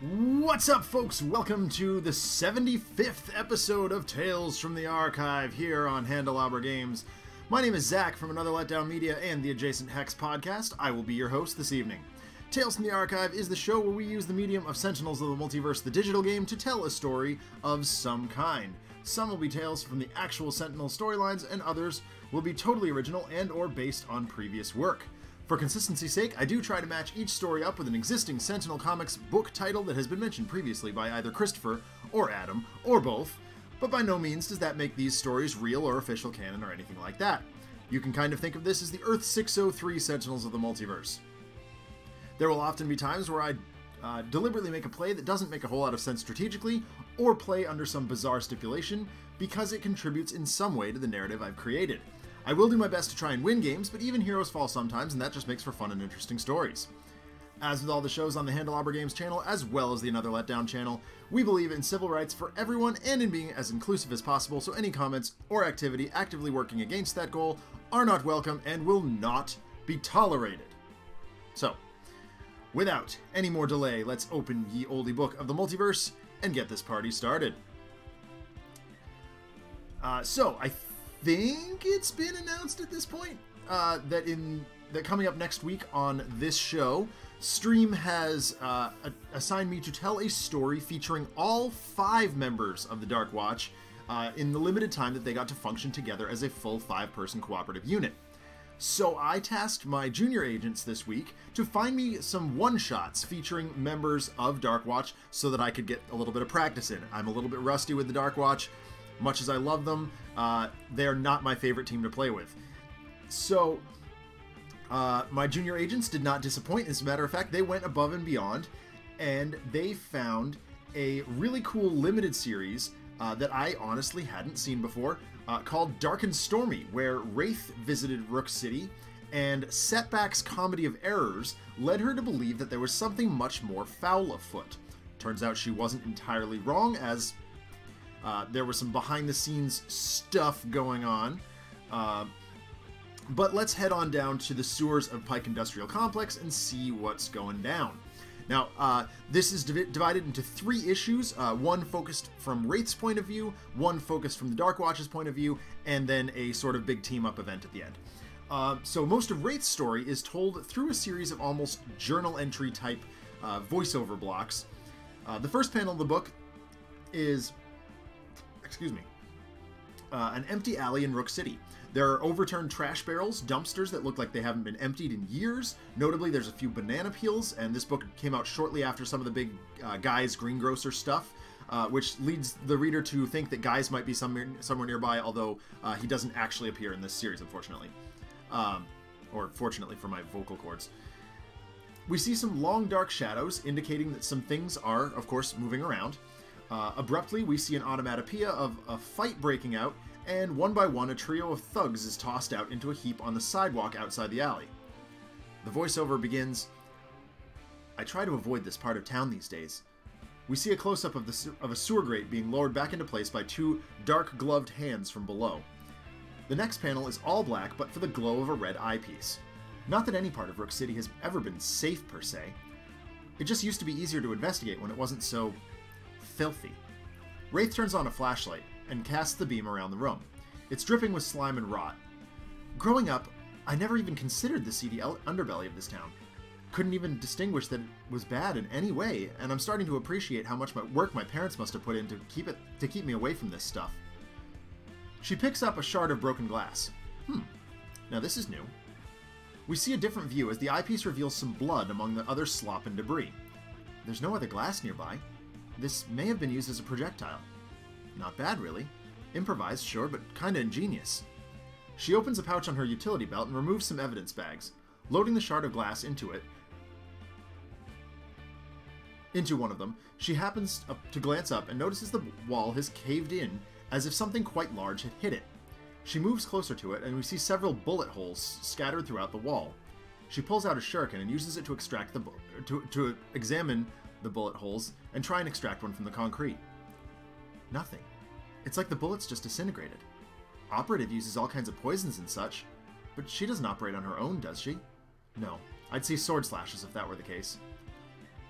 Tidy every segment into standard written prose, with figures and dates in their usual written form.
What's up, folks? Welcome to the 75th episode of Tales from the Archive here on Handelabra Games. My name is Zach from Another Letdown Media and the Adjacent Hex podcast. I will be your host this evening. Tales from the Archive is the show where we use the medium of Sentinels of the Multiverse, the digital game, to tell a story of some kind. Some will be tales from the actual Sentinel storylines, and others will be totally original and or based on previous work. For consistency's sake, I do try to match each story up with an existing Sentinel Comics book title that has been mentioned previously by either Christopher or Adam, or both, but by no means does that make these stories real or official canon or anything like that. You can kind of think of this as the Earth 603 Sentinels of the Multiverse. There will often be times where I deliberately make a play that doesn't make a whole lot of sense strategically, or play under some bizarre stipulation, because it contributes in some way to the narrative I've created. I will do my best to try and win games, but even heroes fall sometimes, and that just makes for fun and interesting stories. As with all the shows on the Handelabra Games channel, as well as the Another Letdown channel, we believe in civil rights for everyone and in being as inclusive as possible, so any comments or activity actively working against that goal are not welcome and will not be tolerated. So, without any more delay, let's open ye olde book of the multiverse and get this party started. So I think it's been announced at this point that coming up next week on this show, Stream has assigned me to tell a story featuring all 5 members of the Dark Watch in the limited time that they got to function together as a full 5-person cooperative unit. So I tasked my junior agents this week to find me some one-shots featuring members of Dark Watch so that I could get a little bit of practice in. I'm a little bit rusty with the Dark Watch. Much as I love them, they're not my favorite team to play with. So, my junior agents did not disappoint. As a matter of fact, they went above and beyond, and they found a really cool limited series that I honestly hadn't seen before, called Dark and Stormy, where Wraith visited Rook City, and Setback's comedy of errors led her to believe that there was something much more foul afoot. Turns out she wasn't entirely wrong, as there was some behind-the-scenes stuff going on. But let's head on down to the sewers of Pike Industrial Complex and see what's going down. Now, this is divided into 3 issues, one focused from Wraith's point of view, one focused from the Dark Watch's point of view, and then a sort of big team-up event at the end. So most of Wraith's story is told through a series of almost journal entry type voiceover blocks. The first panel of the book is an empty alley in Rook City. There are overturned trash barrels, dumpsters that look like they haven't been emptied in years. Notably, there's a few banana peels, and this book came out shortly after some of the big Guise greengrocer stuff, which leads the reader to think that Guise might be somewhere nearby, although he doesn't actually appear in this series, unfortunately. Or fortunately for my vocal cords. We see some long dark shadows, indicating that some things are, of course, moving around. Abruptly, we see an onomatopoeia of a fight breaking out, and one by one, a trio of thugs is tossed out into a heap on the sidewalk outside the alley. The voiceover begins, "I try to avoid this part of town these days." We see a close-up of a sewer grate being lowered back into place by 2 dark-gloved hands from below. The next panel is all black, but for the glow of a red eyepiece. Not that any part of Rook City has ever been safe, per se. It just used to be easier to investigate when it wasn't so filthy. Wraith turns on a flashlight and casts the beam around the room. It's dripping with slime and rot. Growing up, I never even considered the seedy underbelly of this town. Couldn't even distinguish that it was bad in any way, and I'm starting to appreciate how much work my parents must have put in to keep me away from this stuff. She picks up a shard of broken glass. Now this is new. We see a different view as the eyepiece reveals some blood among the other slop and debris. There's no other glass nearby. This may have been used as a projectile. Not bad, really. Improvised, sure, but kinda ingenious. She opens a pouch on her utility belt and removes some evidence bags, loading the shard of glass into one of them. She happens to glance up and notices the wall has caved in as if something quite large had hit it. She moves closer to it, and we see several bullet holes scattered throughout the wall. She pulls out a shuriken and uses it to to examine the bullet holes and try and extract one from the concrete. Nothing. It's like the bullets just disintegrated. Operative uses all kinds of poisons and such, but she doesn't operate on her own, does she? No. I'd see sword slashes if that were the case.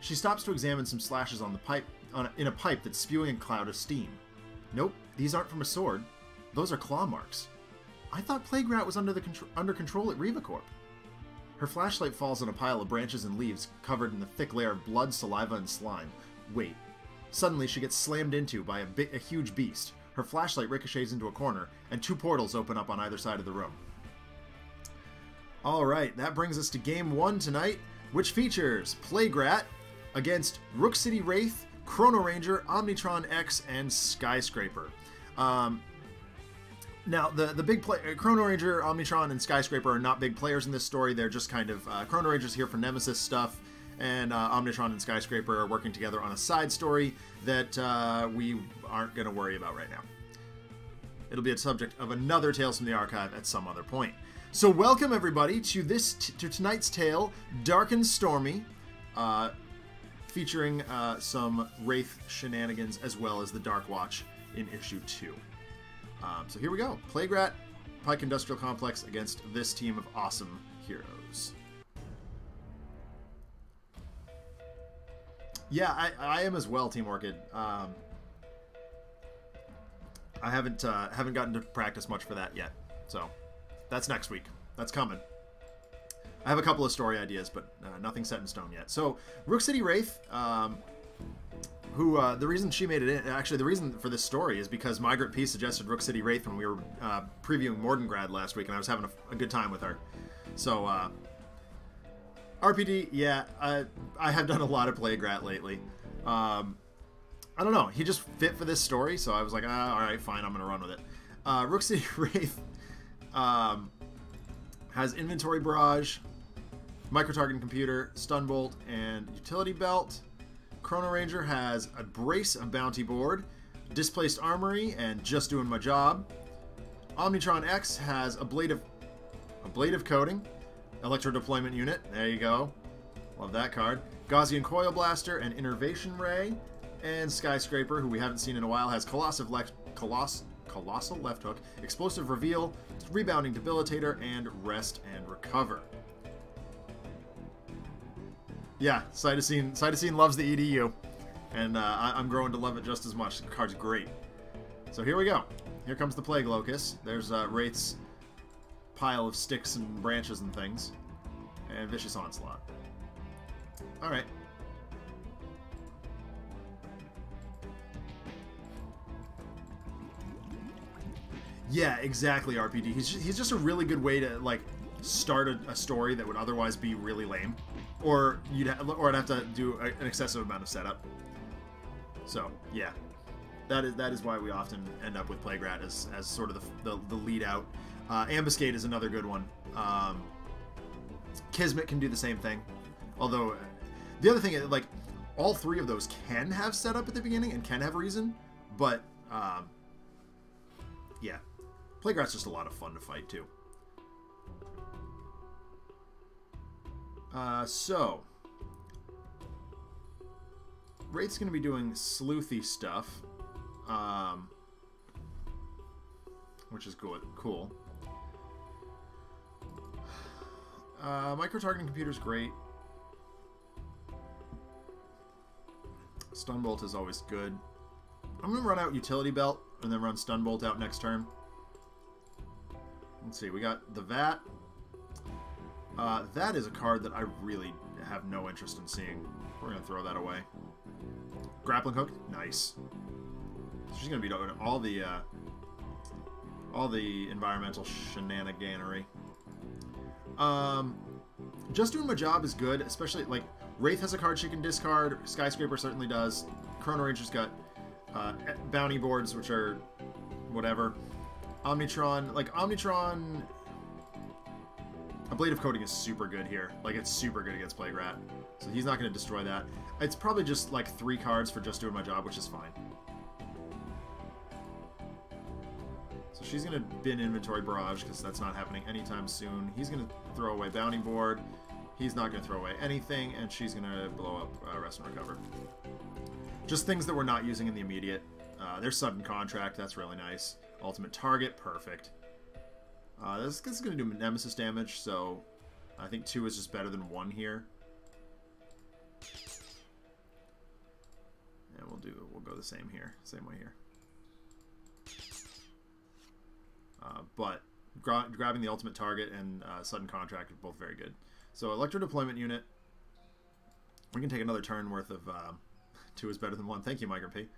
She stops to examine some slashes on the pipe, in a pipe that's spewing a cloud of steam. Nope, these aren't from a sword. Those are claw marks. I thought Plague Rat was under control at Revacorp. Her flashlight falls on a pile of branches and leaves covered in a thick layer of blood, saliva, and slime. Wait. Suddenly, she gets slammed into by a huge beast. Her flashlight ricochets into a corner, and 2 portals open up on either side of the room. Alright, that brings us to Game 1 tonight, which features Plague Rat against Rook City Wraith, Chrono-Ranger, Omnitron-X, and Skyscraper. Now, the big Chrono-Ranger, Omnitron, and Skyscraper are not big players in this story. They're just kind of... Chrono-Ranger's here for Nemesis stuff, and Omnitron and Skyscraper are working together on a side story that we aren't going to worry about right now. It'll be a subject of another Tales from the Archive at some other point. So welcome, everybody, to tonight's tale, Dark and Stormy, featuring some Wraith shenanigans as well as the Dark Watch in issue 2. So here we go. Plague Rat, Pike Industrial Complex against this team of awesome heroes. Yeah, I am as well, Team Orchid. I haven't gotten to practice much for that yet, so that's next week. That's coming. I have a couple of story ideas, but nothing set in stone yet. So, Rook City Wraith, who, the reason she made it in, actually the reason for this story is because Migrant P suggested Rook City Wraith when we were previewing Mordengrad last week, and I was having a good time with her. So, RPD, yeah, I have done a lot of Plague Rat lately. I don't know, he just fit for this story, so I was like, alright, fine, I'm going to run with it. Rook City Wraith has Inventory Barrage, Micro-Targeting Computer, Stun Bolt, and Utility Belt. Chrono-Ranger has a Brace of Bounty Board, Displaced Armory, and Just Doing My Job. Omnitron-X has a Blade of Coating, Electro Deployment Unit, there you go, love that card. Gaussian Coil Blaster and Innervation Ray. And Skyscraper, who we haven't seen in a while, has Colossal Left Hook, Explosive Reveal, Rebounding Debilitator, and Rest and Recover. Yeah, Cytosine loves the EDU, and I'm growing to love it just as much. The card's great. So here we go. Here comes the Plague Locust. There's Wraith's pile of sticks and branches and things. And Vicious Onslaught. Alright. Yeah, exactly, RPD. He's just a really good way to, like, start a story that would otherwise be really lame. Or I'd have to do an excessive amount of setup. So, yeah. That is why we often end up with Plague Rat as sort of the lead out. Ambuscade is another good one. Kismet can do the same thing. Although, the other thing is, like, all 3 of those can have setup at the beginning and can have reason, but, yeah. Plague Rat's just a lot of fun to fight, too. So, Wraith's going to be doing sleuthy stuff, which is good, cool. Micro-targeting computer's great. Stun Bolt is always good. I'm going to run out Utility Belt and then run Stun Bolt out next turn. Let's see, we got the Vat. That is a card that I really have no interest in seeing. We're going to throw that away. Grappling Hook, nice. She's going to be doing all the environmental shenaniganery. Just Doing My Job is good, especially, like, Wraith has a card she can discard, Skyscraper certainly does, Chrono-Ranger's got bounty boards, which are whatever. Omnitron, a Blade of Coating is super good here. Like, it's super good against Plague Rat. So he's not going to destroy that. It's probably just, like, 3 cards for Just Doing My Job, which is fine. So she's going to bin Inventory Barrage, because that's not happening anytime soon. He's going to throw away Bounty Board. He's not going to throw away anything, and she's going to blow up Rest and Recover. Just things that we're not using in the immediate. There's Sudden Contract, that's really nice. Ultimate Target, perfect. This is going to do Nemesis damage, so I think 2 is just better than 1 here. we'll go the same here, same way here. But grabbing the ultimate target and sudden contract are both very good. So electro deployment unit. We can take another turn worth of 2 is better than 1. Thank you, Micro P.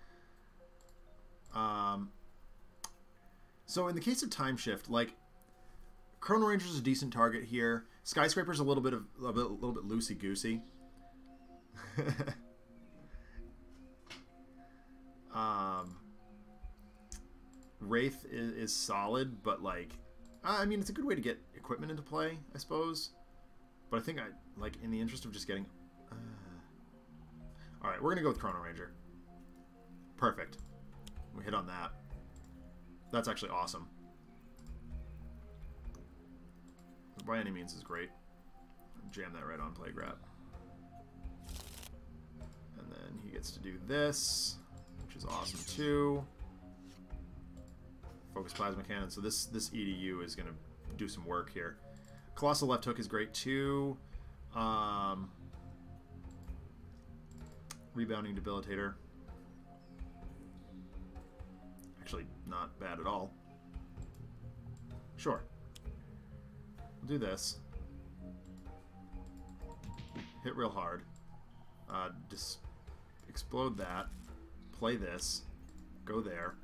So in the case of time shift, like Chrono-Ranger is a decent target here. Skyscraper's a little bit loosey goosey. Wraith is solid, but like, I mean, it's a good way to get equipment into play, I suppose. But I think in the interest of just getting. All right, we're gonna go with Chrono-Ranger. Perfect. We hit on that. That's actually awesome. By any means is great. Jam that right on play grab. And then he gets to do this, which is awesome too. Focus plasma cannon. So this EDU is going to do some work here. Colossal left hook is great too. Rebounding debilitator. Actually, not bad at all. Sure. We'll do this. Hit real hard. Just explode that. Play this. Go there.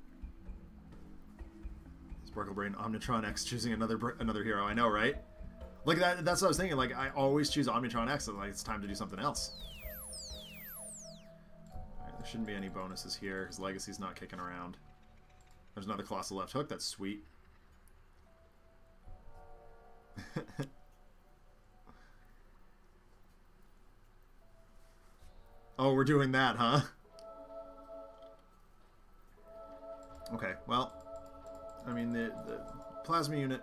Sparkle Brain, Omnitron-X, choosing another hero. I know, right? Like that's what I was thinking. Like I always choose Omnitron-X, and like it's time to do something else. Right, there shouldn't be any bonuses here because Legacy's not kicking around. There's another Colossal left hook. That's sweet. Oh, we're doing that, huh? Okay, well, I mean, the plasma unit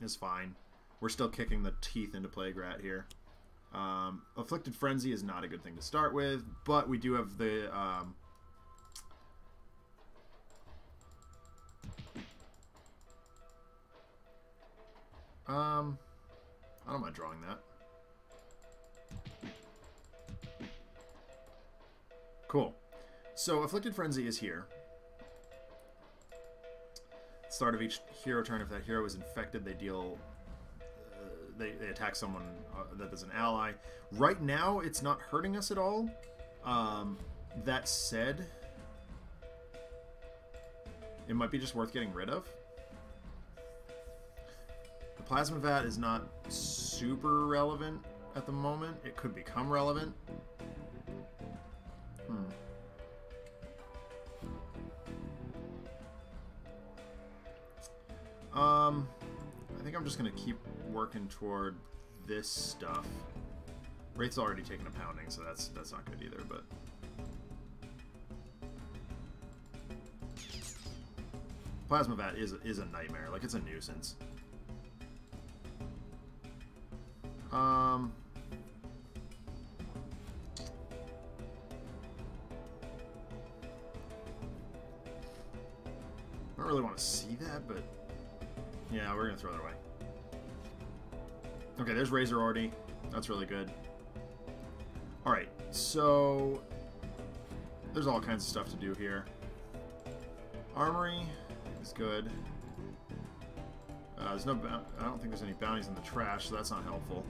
is fine. We're still kicking the teeth into Plague-Rat here. Afflicted Frenzy is not a good thing to start with, but we do have the... I don't mind drawing that. Cool. So Afflicted Frenzy is here. Start of each hero turn, if that hero is infected, they deal... they attack someone that is an ally. Right now, it's not hurting us at all. That said, it might be just worth getting rid of. The Plasma Vat is not super relevant at the moment. It could become relevant. I think I'm just gonna keep working toward this stuff. Wraith's already taken a pounding, so that's not good either, but Plasma Vat is a nightmare. Like, it's a nuisance. I don't really want to see that, but yeah, we're gonna throw that away. Okay, there's Razor already. That's really good. Alright, so there's all kinds of stuff to do here. Armory is good. There's no I don't think there's any bounties in the trash, so that's not helpful.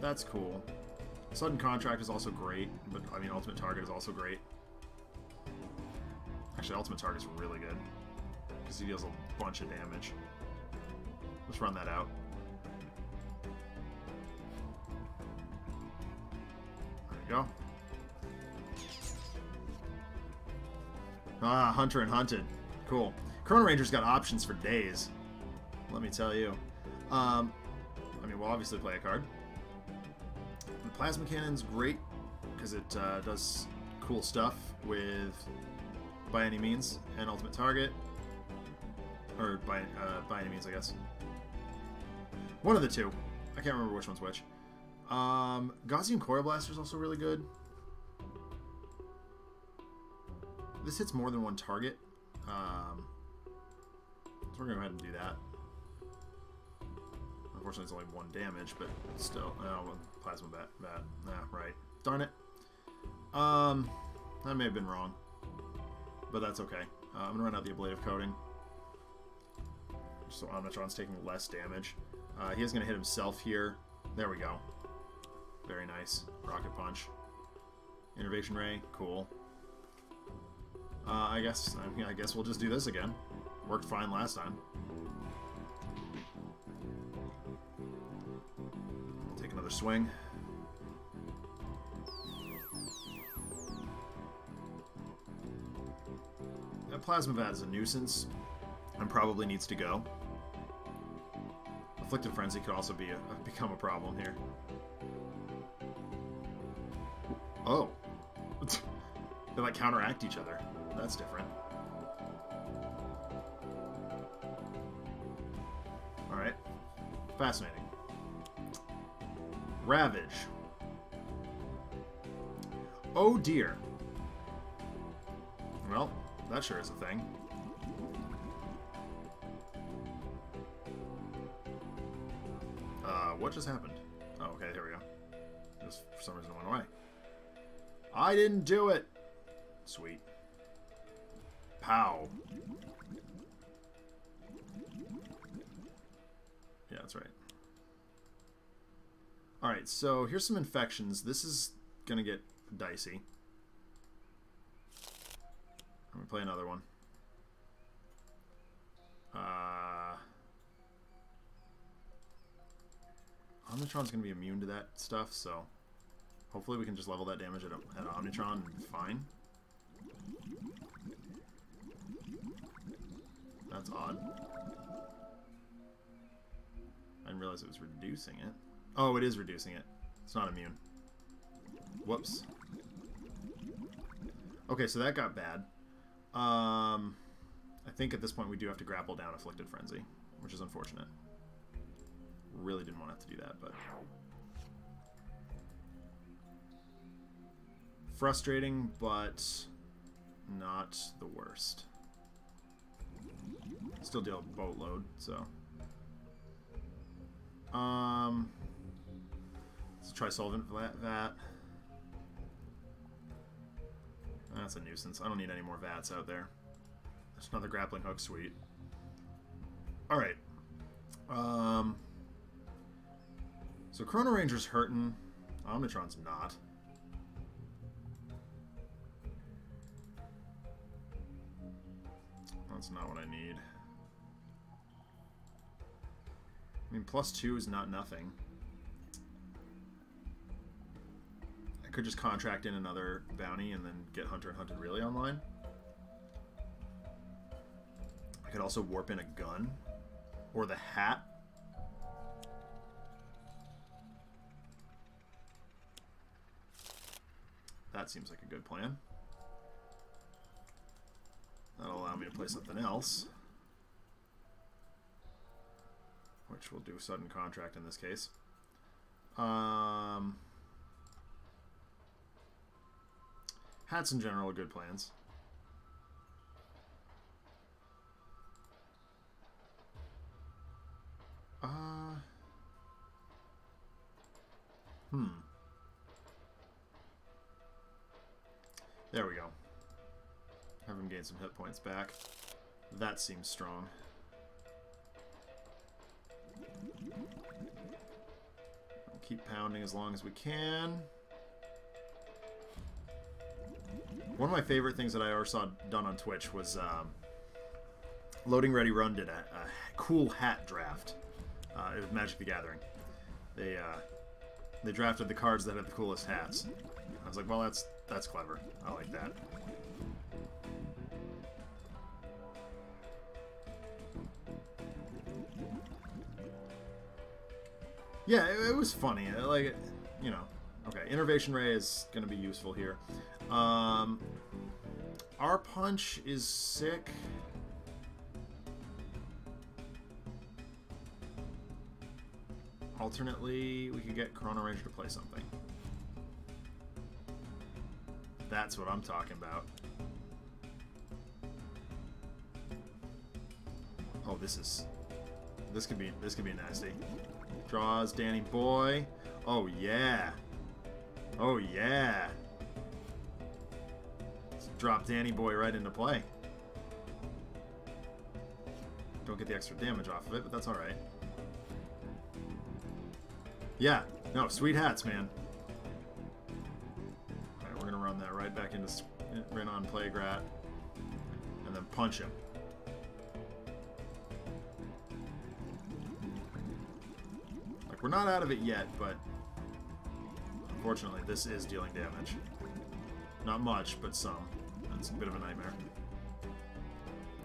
That's cool. Sudden Contract is also great, but I mean Ultimate Target is also great. Actually, Ultimate Target is really good because he deals a bunch of damage. Let's run that out. There we go. Ah, Hunter and Hunted. Cool. Chrono-Ranger's got options for days. Let me tell you. I mean, we'll obviously play a card. The Plasma Cannon's great because it does cool stuff with By Any Means and Ultimate Target. Or by any means, I guess. One of the two. I can't remember which one's which. Gaussian Coil Blaster is also really good. This hits more than one target. So we're going to go ahead and do that. Unfortunately, it's only 1 damage, but still. Oh, well, Plasma Bat. Nah, right. Darn it. I may have been wrong, but that's okay. I'm gonna run out the ablative coating, so Omnitron's taking less damage. He is gonna hit himself here. There we go. Very nice. Rocket punch. Innervation ray. Cool. I guess we'll just do this again. Worked fine last time. Take another swing. That Plasma Vat is a nuisance and probably needs to go. Afflicted Frenzy could also be become a problem here. Oh. They like counteract each other. That's different. Alright. Fascinating. Ravage. Oh dear. Well, that sure is a thing. What just happened? Oh, okay, here we go. Just for some reason it went away. I didn't do it! Sweet. Pow. Yeah, that's right. Alright, so here's some infections. This is gonna get dicey. I'm gonna play another one. Omnitron's gonna be immune to that stuff, so hopefully we can just level that damage at Omnitron and fine. That's odd. I didn't realize it was reducing it. Oh, it is reducing it. It's not immune. Whoops. Okay, so that got bad. I think at this point we do have to grapple down Afflicted Frenzy, which is unfortunate. Really didn't want to have to do that, but... Frustrating, but not the worst. Still deal a boatload, so... Let's try Solvent for that. That's a nuisance. I don't need any more VATs out there. There's another grappling hook, sweet. Alright. So Chrono-Ranger's hurting. Omnitron's not. That's not what I need. I mean, +2 is not nothing. I could just contract in another bounty and then get Hunter and Hunted really online. I could also warp in a gun. Or the hat. That seems like a good plan. That'll allow me to play something else. Which will do sudden contract in this case. Hats in general are good plans. There we go. Have him gain some hit points back. That seems strong. We'll keep pounding as long as we can. One of my favorite things that I ever saw done on Twitch was Loading Ready Run did a cool hat draft. It was Magic the Gathering. They drafted the cards that had the coolest hats. I was like, well, that's clever. I like that. Yeah, it was funny. Like, you know. Okay, Innervation Ray is going to be useful here. Our punch is sick. Alternately, we could get Chrono-Ranger to play something. That's what I'm talking about. Oh, this could be nasty. Draws Danny boy. Oh yeah. Oh yeah. drop Danny Boy right into play. Don't get the extra damage off of it, but that's alright. Yeah, no, sweet hats, man. Alright, we're gonna run that right back into Renon Plaguerat. And then punch him. Like, we're not out of it yet, but unfortunately this is dealing damage. Not much, but some. That's a bit of a nightmare.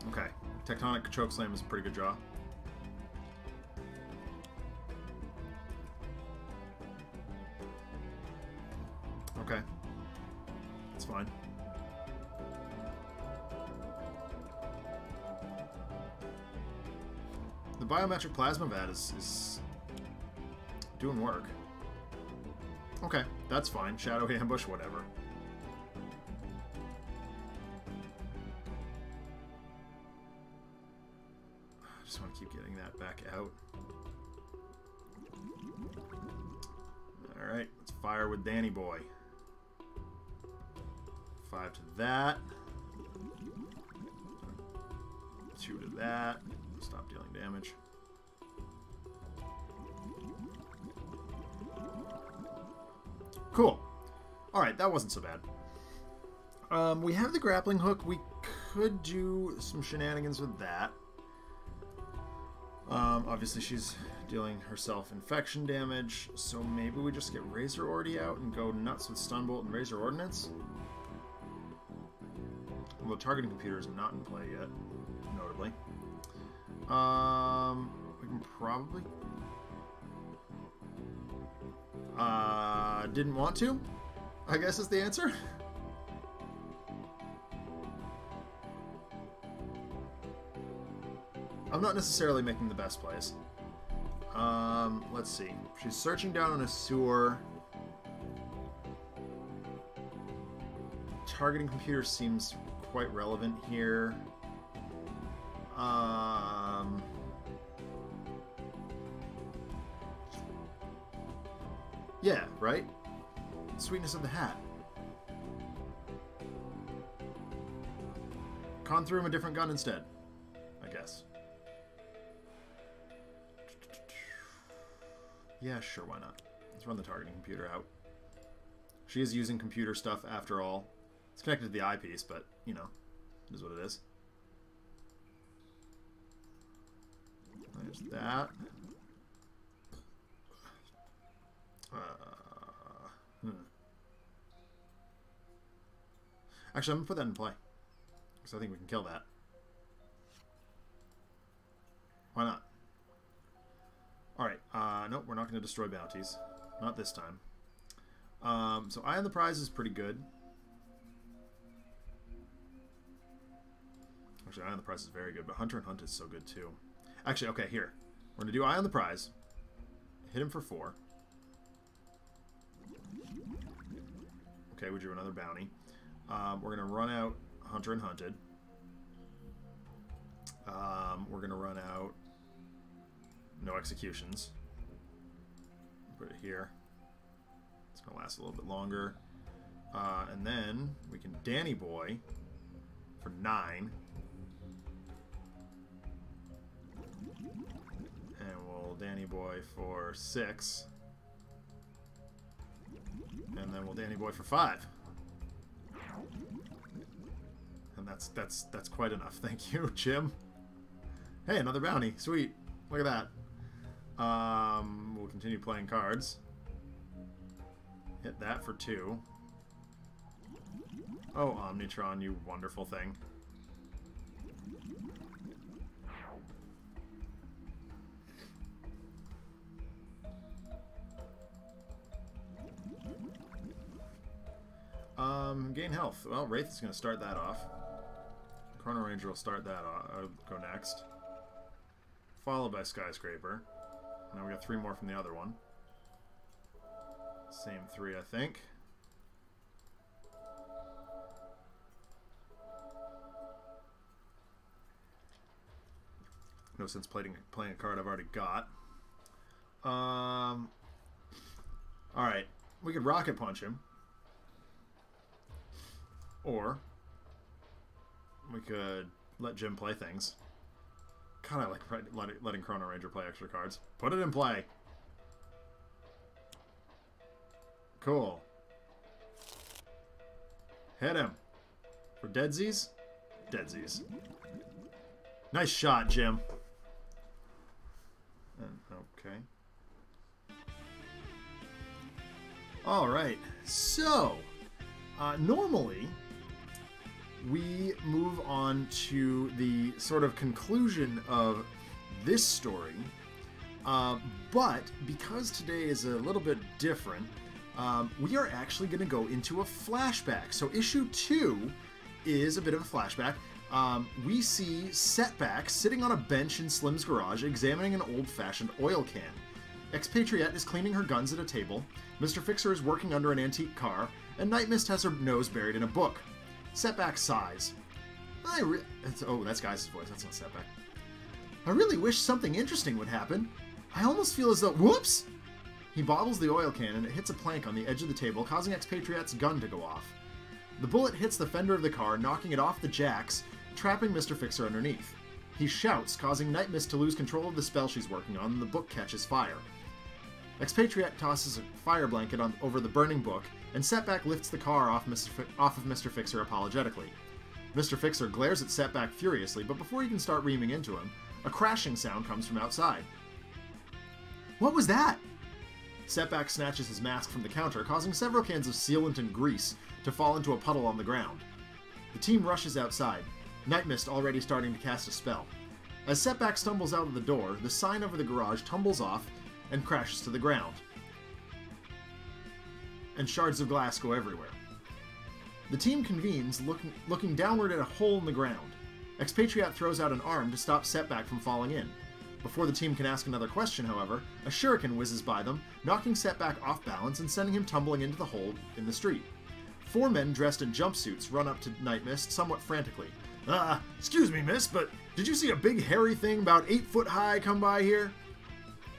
Okay. Tectonic Chokeslam is a pretty good draw. Okay. It's fine. The Biometric Plasma Vat is doing work. Okay, that's fine. Shadow Ambush, whatever. I just want to keep getting that back out. Alright, let's fire with Danny Boy. 5 to that. 2 to that. Stop dealing damage. Cool. Alright, that wasn't so bad. We have the grappling hook. We could do some shenanigans with that. Obviously she's dealing herself infection damage, so maybe we just get Razor Ordy out and go nuts with Stunbolt and Razor Ordnance. Although targeting computer is not in play yet, notably. We can probably... didn't want to, I guess is the answer. I'm not necessarily making the best plays. Let's see. She's searching down on a sewer. Targeting computer seems quite relevant here. Yeah, right? Sweetness of the hat. Con through him a different gun instead, I guess. Yeah, sure, why not? Let's run the targeting computer out. She is using computer stuff after all. It's connected to the eyepiece, but, you know, it is what it is. There's that. Actually, I'm going to put that in play. Because I think we can kill that. Why not? Alright, nope, we're not going to destroy bounties. Not this time. So Eye on the Prize is pretty good. Actually, Eye on the Prize is very good, but Hunter and Hunt is so good too. Actually, okay, here. We're going to do Eye on the Prize. Hit him for 4. Okay, we drew another bounty. We're going to run out Hunter and Hunted. We're going to run out no executions. Put it here. It's going to last a little bit longer. And then we can Danny Boy for 9. And we'll Danny Boy for 6. And then we'll Danny Boy for 5. And that's quite enough. Thank you, Jim. Hey, another bounty. Sweet. Look at that. We'll continue playing cards. Hit that for 2. Oh, Omnitron, you wonderful thing. Gain health. Well, Wraith is going to start that off. Chrono-Ranger will start that off. Go next. Followed by Skyscraper. Now we got 3 more from the other one. Same 3, I think. No sense playing a card I've already got. Alright. We could Rocket Punch him. Or we could let Jim play things. God, I like letting Chrono-Ranger play extra cards. Put it in play. Cool. Hit him. For deadsies? Deadsies. Nice shot, Jim. Okay. Alright. So, normally, we move on to the sort of conclusion of this story. But because today is a little bit different, we are actually going to go into a flashback. So issue 2 is a bit of a flashback. We see Setback sitting on a bench in Slim's garage examining an old-fashioned oil can. Expatriette is cleaning her guns at a table, Mr. Fixer is working under an antique car, and Nightmist has her nose buried in a book. Setback sighs. Oh, that's Guise's voice, that's not Setback. I really wish something interesting would happen. I almost feel as though... Whoops! He bobbles the oil can and it hits a plank on the edge of the table, causing Expatriette's gun to go off. The bullet hits the fender of the car, knocking it off the jacks, trapping Mr. Fixer underneath. He shouts, causing Nightmist to lose control of the spell she's working on, and the book catches fire. Expatriette tosses a fire blanket over the burning book, and Setback lifts the car off of Mr. Fixer apologetically. Mr. Fixer glares at Setback furiously, but before he can start reaming into him, a crashing sound comes from outside. What was that? Setback snatches his mask from the counter, causing several cans of sealant and grease to fall into a puddle on the ground. The team rushes outside, Nightmist already starting to cast a spell. As Setback stumbles out of the door, the sign over the garage tumbles off and crashes to the ground. And shards of glass go everywhere. The team convenes, looking downward at a hole in the ground. Expatriette throws out an arm to stop Setback from falling in. Before the team can ask another question, however, a shuriken whizzes by them, knocking Setback off balance and sending him tumbling into the hole in the street. 4 men dressed in jumpsuits run up to Nightmist somewhat frantically. Excuse me, miss, but did you see a big hairy thing about 8 foot high come by here?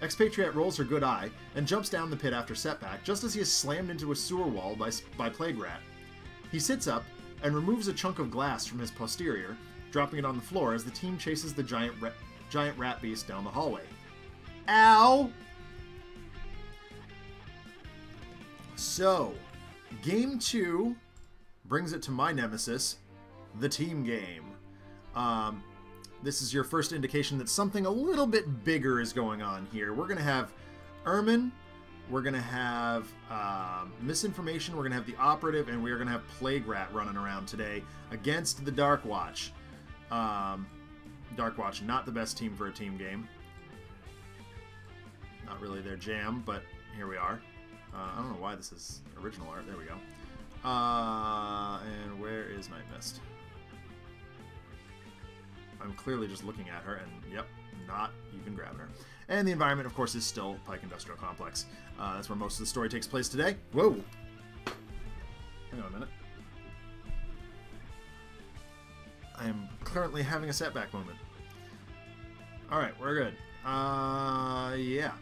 Expatriette rolls her good eye and jumps down the pit after Setback just as he is slammed into a sewer wall by Plague Rat. He sits up and removes a chunk of glass from his posterior, dropping it on the floor as the team chases the giant rat beast down the hallway. Ow! So, Game 2 brings it to my nemesis, the team game. This is your first indication that something a little bit bigger is going on here. We're going to have Ermine, we're going to have Misinformation, we're going to have the Operative, and we're going to have Plague Rat running around today against the Dark Watch. Dark Watch, not the best team for a team game. Not really their jam, but here we are. I don't know why this is original art. There we go. And where is Nightmist? I'm clearly just looking at her, and yep, not even grabbing her. And the environment, of course, is still Pike Industrial Complex. That's where most of the story takes place today. Whoa! Hang on a minute. I am currently having a setback moment. Alright, we're good. Yeah.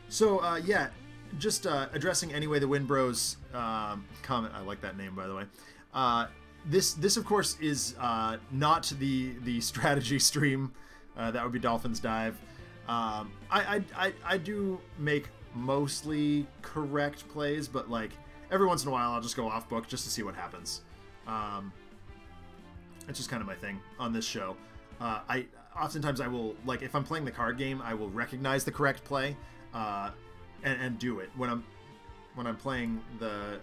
So, yeah, just addressing Anyway the Wind Bros comment. I like that name, by the way. This of course, is not the strategy stream. That would be Dolphin's Dive. I do make mostly correct plays, but, like, every once in a while I'll just go off book just to see what happens. It's just kind of my thing on this show. Oftentimes I will, like, if I'm playing the card game, I will recognize the correct play and do it. When I'm playing the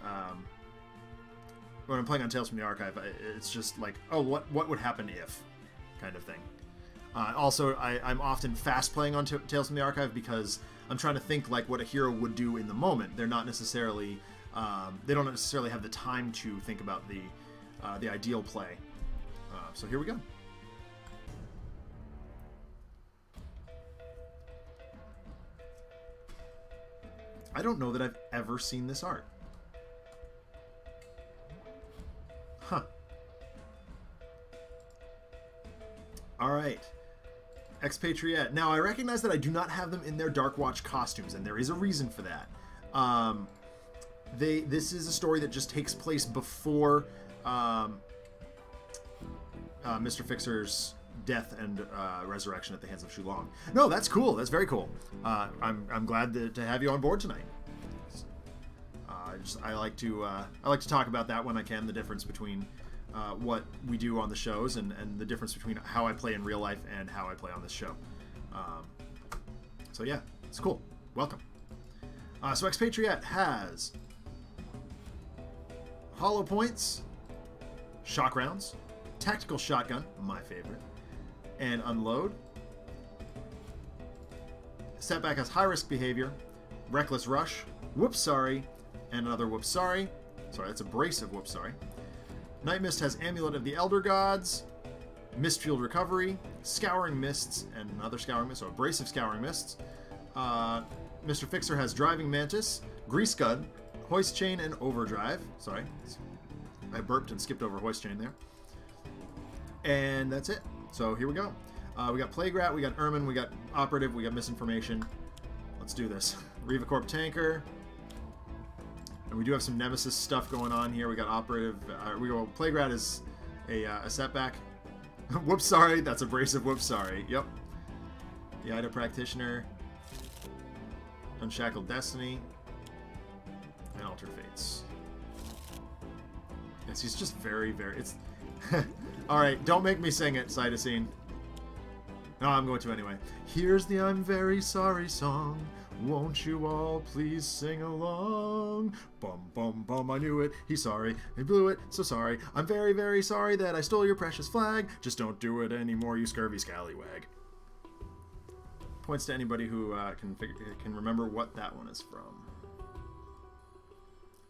when I'm playing on Tales from the Archive, it's just like, oh, what would happen if, kind of thing. Also, I'm often fast playing on Tales from the Archive because I'm trying to think like what a hero would do in the moment. They're not necessarily they don't necessarily have the time to think about the ideal play. So here we go. I don't know that I've ever seen this art. Huh. Alright. Expatriette. Now, I recognize that I do not have them in their Dark Watch costumes, and there is a reason for that. This is a story that just takes place before Mr. Fixer's death and resurrection at the hands of Shulong. No, that's cool. That's very cool. I'm glad to have you on board tonight. I like to talk about that when I can. The difference between what we do on the shows and the difference between how I play in real life and how I play on this show. So yeah, it's cool. Welcome. So Expatriette has hollow points, shock rounds, tactical shotgun, my favorite, and unload. Setback has high risk behavior, reckless rush, whoops sorry, and another whoops sorry. Sorry, that's abrasive whoops sorry. Nightmist has amulet of the elder gods, mistfield recovery, scouring mists, and another scouring mist, so abrasive scouring mists. Mr. Fixer has driving mantis, grease gun, hoist chain, and overdrive. Sorry, I burped and skipped over hoist chain there. And that's it. So here we go. We got Plague Rat, we got Ermine, we got Operative, we got Misinformation. Let's do this. Revacorp Tanker. And we do have some Nemesis stuff going on here. We got Operative. We go. Plague Rat is a setback. Whoops, sorry. That's abrasive. Whoops, sorry. Yep. The Ida Practitioner. Unshackled Destiny. And Altered Fates. Yes, he's just very, very... It's... Alright, don't make me sing it, Cytosine. No, I'm going to anyway. Here's the I'm Very Sorry song. Won't you all please sing along? Bum, bum, bum, I knew it. He's sorry. He blew it. So sorry. I'm very, very sorry that I stole your precious flag. Just don't do it anymore, you scurvy scallywag. Points to anybody who can remember what that one is from.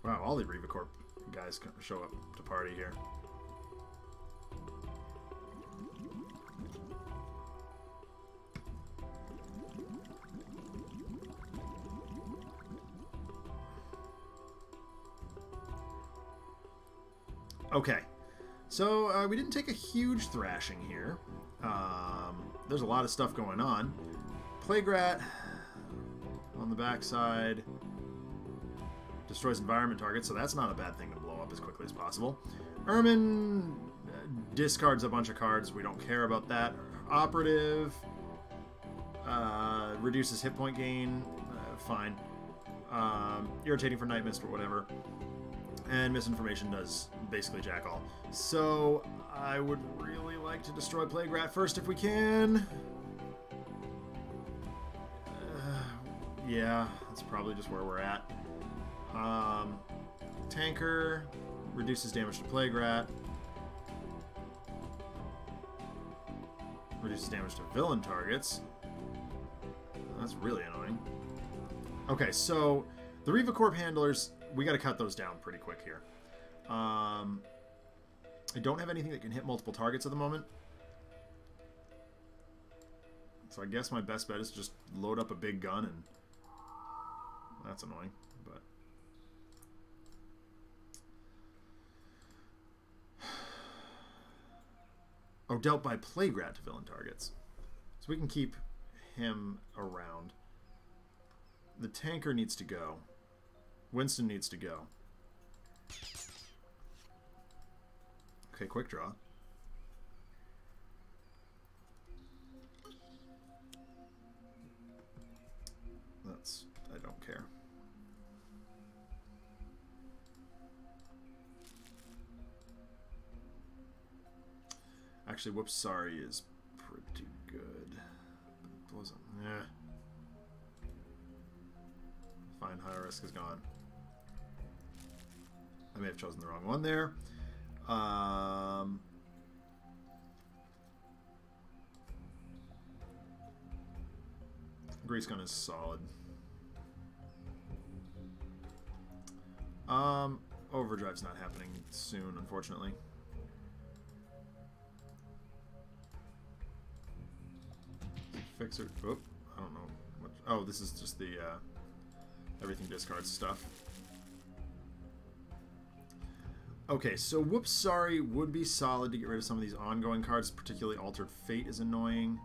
Wow, all the Revacorp guys show up to party here. Okay, so we didn't take a huge thrashing here. There's a lot of stuff going on. Plague Rat on the backside destroys environment targets, so that's not a bad thing to blow up as quickly as possible. Ermine discards a bunch of cards. We don't care about that. Operative reduces hit point gain. Fine. Irritating for Nightmist or whatever. And Misinformation does basically jack all. So I would really like to destroy Plague Rat first if we can. Yeah, that's probably just where we're at. Tanker reduces damage to Plague Rat. Reduces damage to villain targets. That's really annoying. Okay, so the Revacorp handlers, we got to cut those down pretty quick here. I don't have anything that can hit multiple targets at the moment. So I guess my best bet is to just load up a big gun, and that's annoying, but oh, dealt by Plague Rat to villain targets. So we can keep him around. The tanker needs to go. Winston needs to go. Okay, quick draw. That's... I don't care. Actually, whoops, sorry is pretty good. It wasn't... Eh. Fine, high risk is gone. I may have chosen the wrong one there. Grease gun is solid. Overdrive's not happening soon, unfortunately. Fixer. Oh, I don't know. What, oh, this is just the everything discards stuff. Okay, so whoops, sorry would be solid to get rid of some of these ongoing cards, particularly Altered Fate is annoying.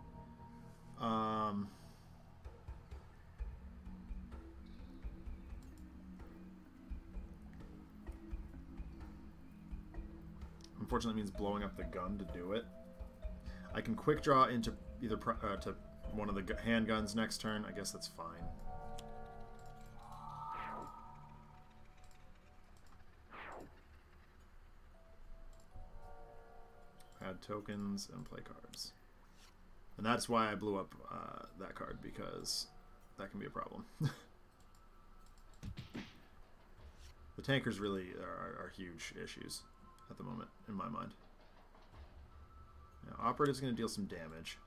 unfortunately means blowing up the gun to do it. I can quick draw into either to one of the handguns next turn. I guess that's fine. Add tokens and play cards. And that's why I blew up that card, because that can be a problem. The tankers really are huge issues at the moment, in my mind. Now, Operative's going to deal some damage.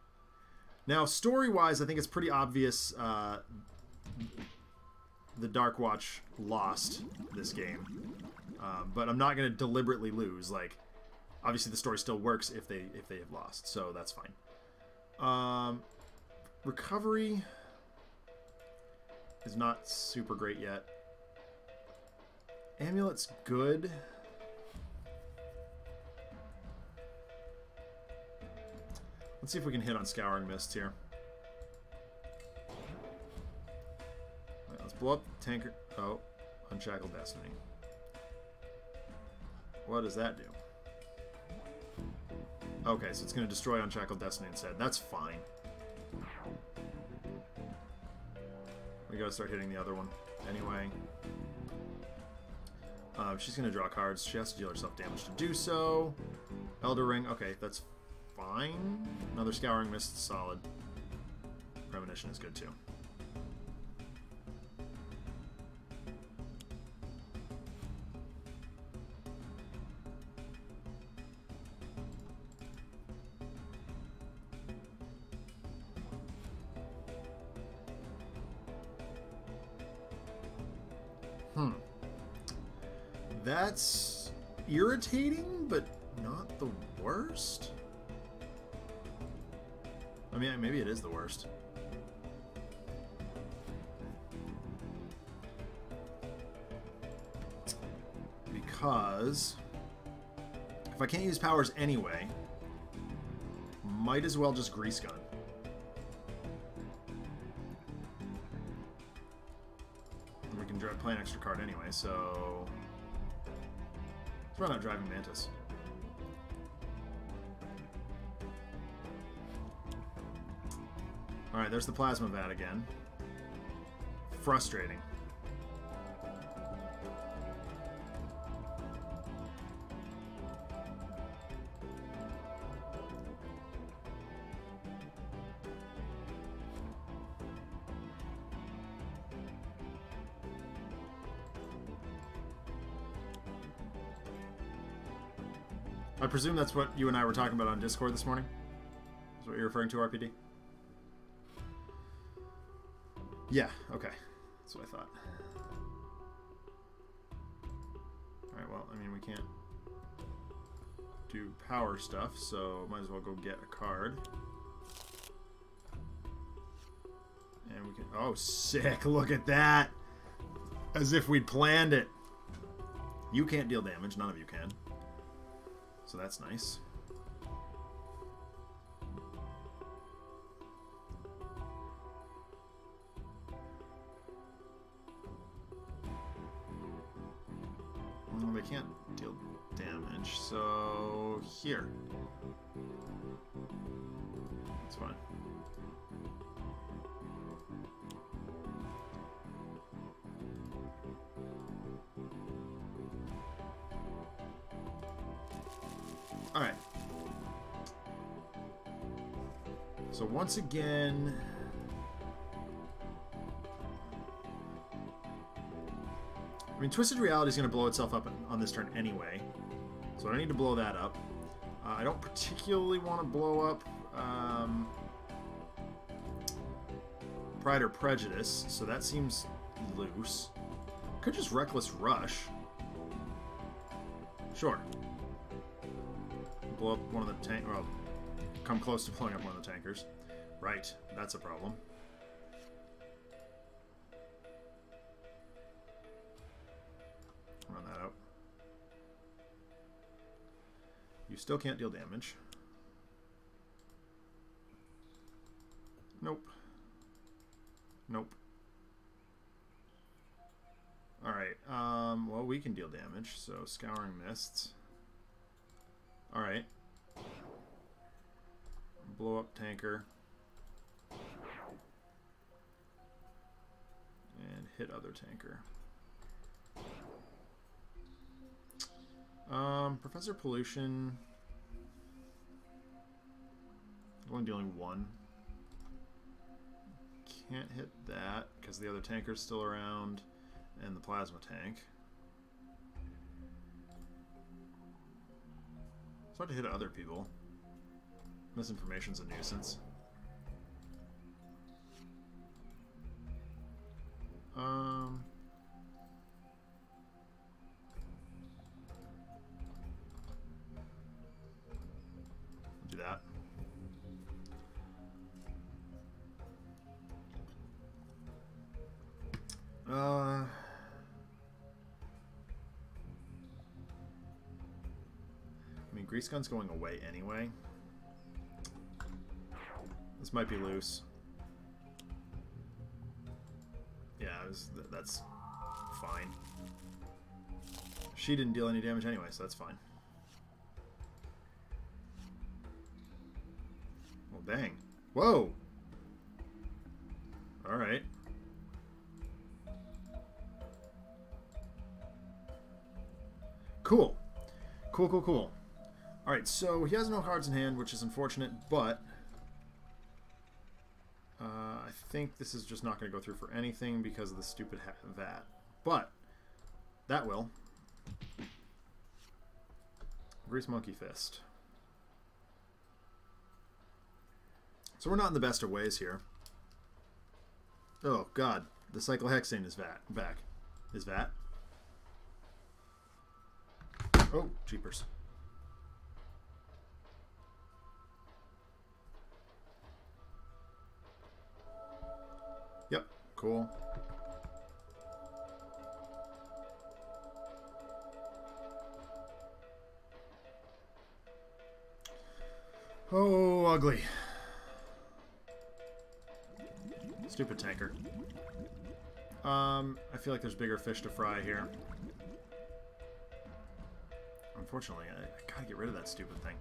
Now, story-wise, I think it's pretty obvious the Dark Watch lost this game. But I'm not going to deliberately lose. Like, obviously the story still works if they have lost, so that's fine. Recovery is not super great yet. Amulet's good. Let's see if we can hit on Scouring Mists here. Right, let's blow up the tanker. Oh, Unshackled Destiny. What does that do? Okay, so it's going to destroy Unshackled Destiny instead. That's fine. We gotta start hitting the other one. Anyway. She's going to draw cards. She has to deal herself damage to do so. Elder Ring. Okay, that's fine. Another Scouring Mist. Solid. Premonition is good too. That's irritating, but not the worst. I mean, maybe it is the worst. Because if I can't use powers anyway, might as well just Grease Gun. And we can play an extra card anyway, so let's run out Driving Mantis. Alright, there's the Plasma Vat again. Frustrating. I presume that's what you and I were talking about on Discord this morning? Is what you're referring to, RPD? Yeah, okay. That's what I thought. Alright, well, I mean, we can't do power stuff, so might as well go get a card. And we can... Oh, sick! Look at that! As if we'd planned it. You can't deal damage. None of you can. So that's nice. Well, they can't deal damage, so here. That's fine. Alright. So once again... I mean, Twisted Reality is going to blow itself up on this turn anyway. So I don't need to blow that up. I don't particularly want to blow up Pride or Prejudice, so that seems loose. Could just Reckless Rush. Sure. Blow up one of the tank. Well, come close to blowing up one of the tankers. Right, that's a problem. Run that out. You still can't deal damage. Nope. Nope. Alright, well, we can deal damage, so Scouring Mists. Alright. Blow up tanker. And hit other tanker. Professor Pollution. Only dealing 1. Can't hit that because the other tanker's still around and the plasma tank. It's hard to hit other people. Misinformation's a nuisance. Do that. I mean, Grease Gun's going away anyway. This might be loose. Yeah, that's fine. She didn't deal any damage anyway, so that's fine. Well, dang. Whoa! Alright. Cool. Cool, cool, cool. Alright, so he has no cards in hand, which is unfortunate, but I think this is just not going to go through for anything because of the stupid vat. But that will. Grease Monkey Fist. So we're not in the best of ways here. Oh, God. The Cyclohexane is back. Is vat? Oh, jeepers. Yep, cool. Oh, ugly. Stupid tanker. I feel like there's bigger fish to fry here. Unfortunately, I gotta get rid of that stupid thing.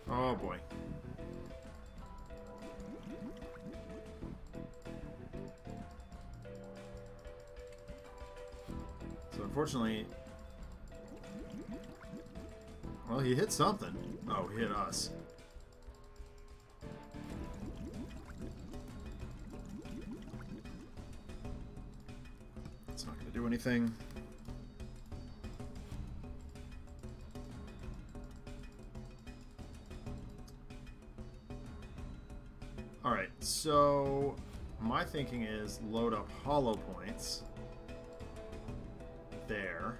Oh boy. So unfortunately... Well, he hit something. Oh, he hit us. It's not going to do anything. Alright, so my thinking is load up hollow points. There.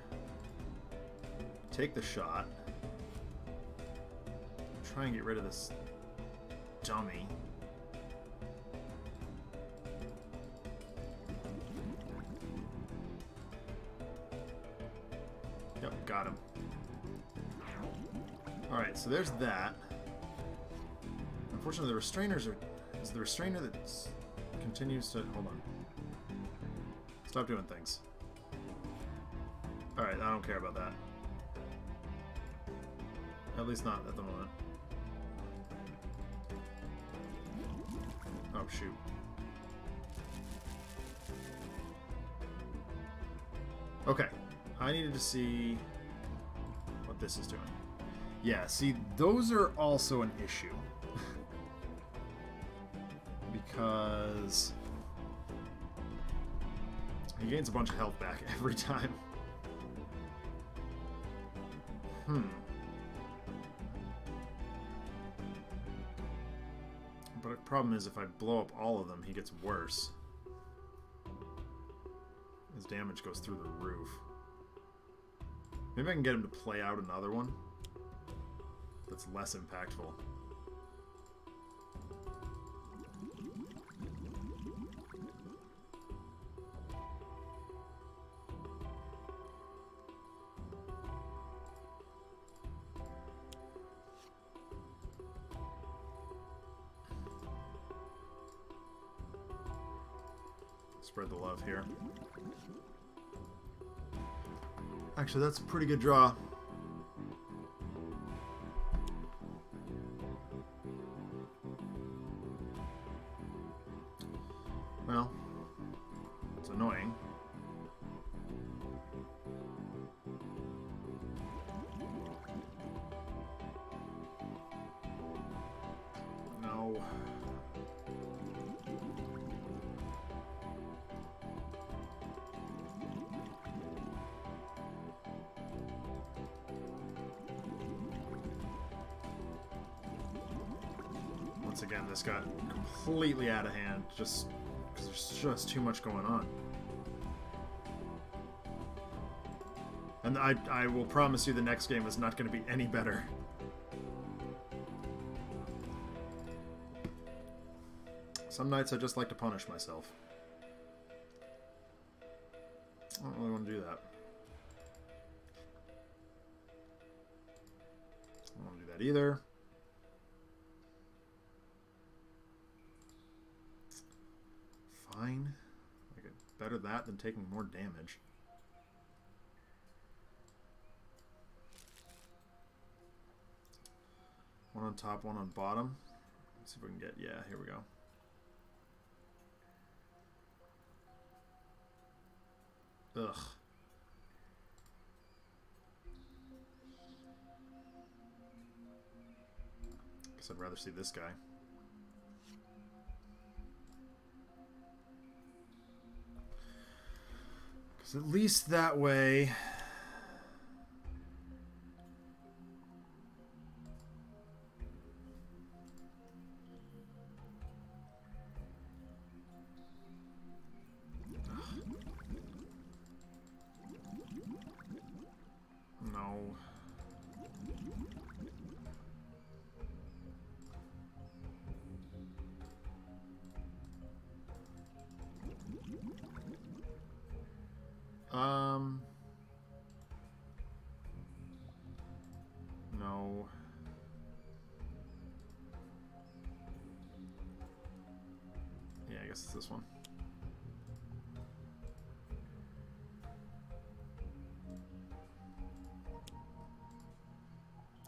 Take the shot. Try and get rid of this dummy. Yep, got him. Alright, so there's that. Unfortunately, the restrainers are... Is the restrainer that continues to... Hold on. Stop doing things. Alright, I don't care about that. At least not at the moment. Oh, shoot. Okay. I needed to see what this is doing. Yeah, see, those are also an issue. Because he gains a bunch of health back every time. But the problem is if I blow up all of them, he gets worse. His damage goes through the roof. Maybe I can get him to play out another one that's less impactful. Spread the love here. Actually, that's a pretty good draw. Well, it's annoying. No. Once again, this got completely out of hand, just because there's just too much going on. And I will promise you the next game is not going to be any better. Some nights I just like to punish myself. I don't really want to do that. I don't want to do that either. Fine. I get better that than taking more damage. One on top, one on bottom. Let's see if we can get... Yeah, here we go. Ugh. Guess I'd rather see this guy. Because at least that way... No. No. Yeah, I guess it's this one.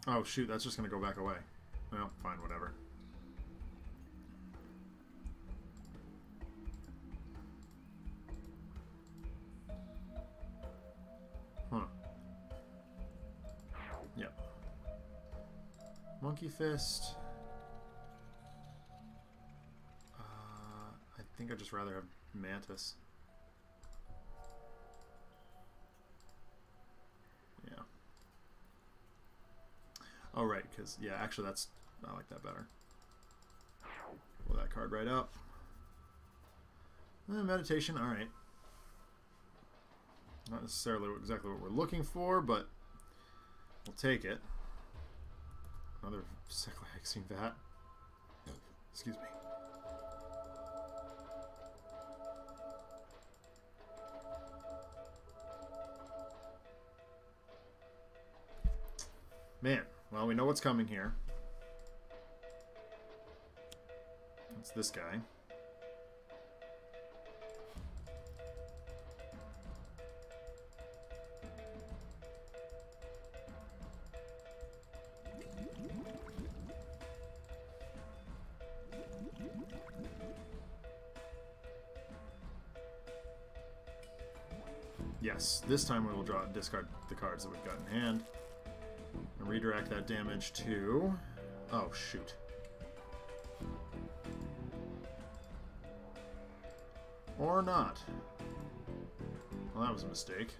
Oh shoot, that's just gonna go back away. Well, fine, whatever. Huh. Yep. Monkey Fist. I think I'd just rather have Mantis. Yeah. Oh, right, because, yeah, actually that's, I like that better. Pull that card right up. Meditation, alright. Not necessarily exactly what we're looking for, but we'll take it. Another Cyclohexene Vat. Excuse me. Man. Well, we know what's coming here. It's this guy. Yes, this time we will discard the cards that we've got in hand. And redirect that damage to... Oh, shoot. Or not. Well, that was a mistake.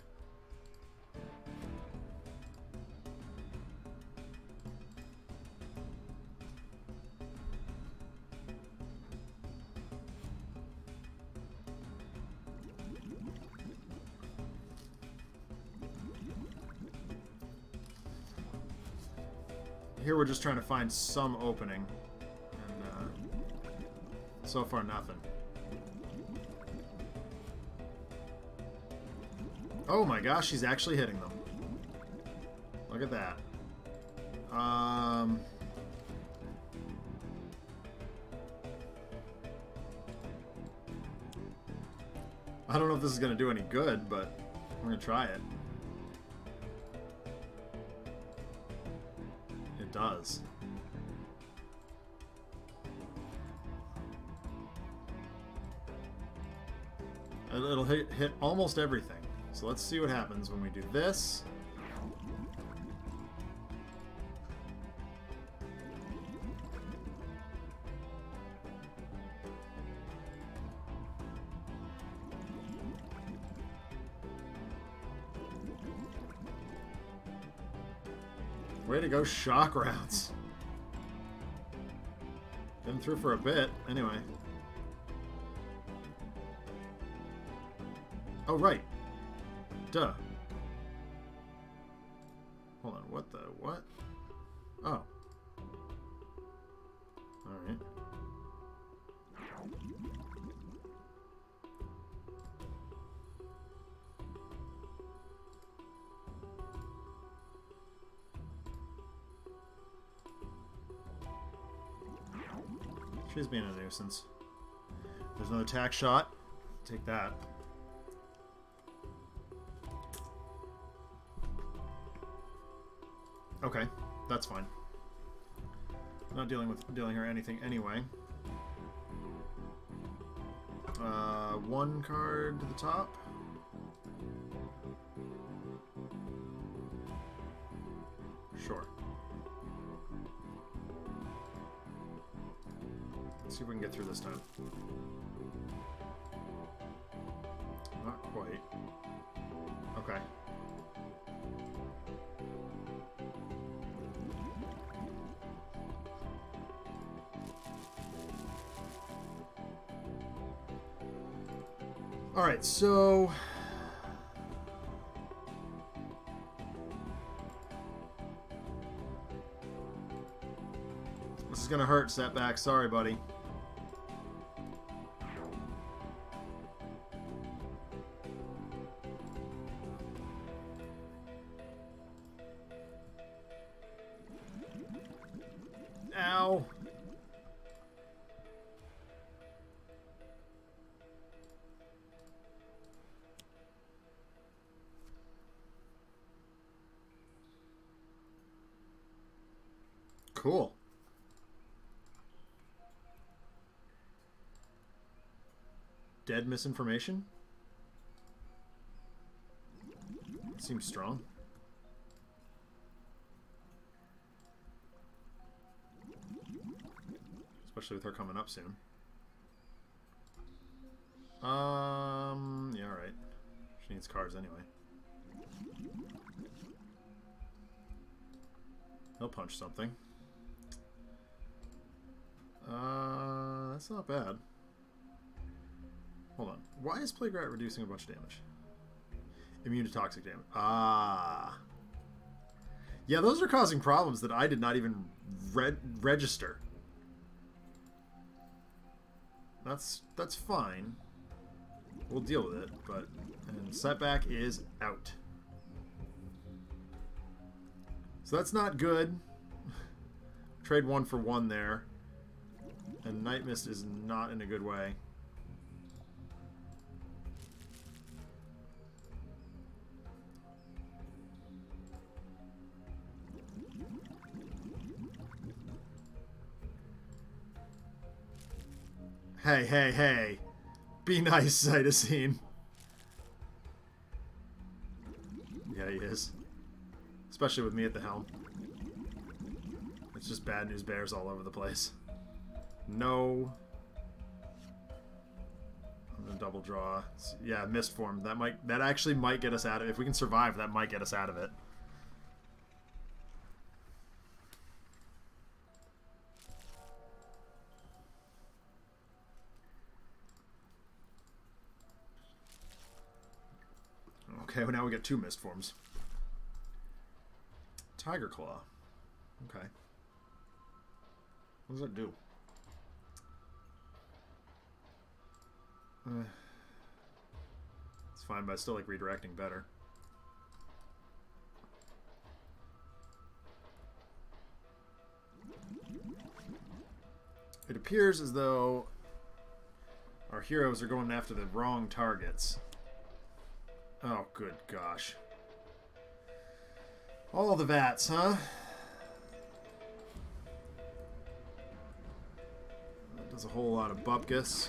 Here we're just trying to find some opening, and so far nothing. Oh my gosh, he's actually hitting them. Look at that. I don't know if this is going to do any good, but we're going to try it. It does. It'll hit almost everything. So let's see what happens when we do this. Way to go, shock rounds. Been through for a bit, anyway. Oh, right. Duh. Hold on, what the... what? Oh. Alright. She's being a nuisance. There's another attack shot. Take that. Okay, that's fine. I'm not dealing her anything anyway. One card to the top. Sure. Let's see if we can get through this time. Not quite. Okay. Alright, so... this is gonna hurt, Setback. Sorry, buddy. Ow. Cool. Dead misinformation? Seems strong. Especially with her coming up soon. Yeah, alright. She needs cards anyway. He'll punch something. That's not bad. Hold on. Why is Plague Rat reducing a bunch of damage? Immune to toxic damage. Ah. Yeah, those are causing problems that I did not even register. That's fine. We'll deal with it, but... and Setback is out. So that's not good. Trade 1 for 1 there. And Nightmist is not in a good way. Hey, hey, hey. Be nice, Cytosine. Yeah, he is. Especially with me at the helm. It's just bad news bears all over the place. No. I'm gonna double draw. Yeah, mist form. That actually might get us out of it. If we can survive, that might get us out of it. Okay, well now we get 2 mist forms. Tiger Claw. Okay. What does that do? It's fine, but I still like redirecting better. It appears as though Our heroes are going after the wrong targets. Oh, good gosh. All the vats, huh? That does a whole lot of bupkis.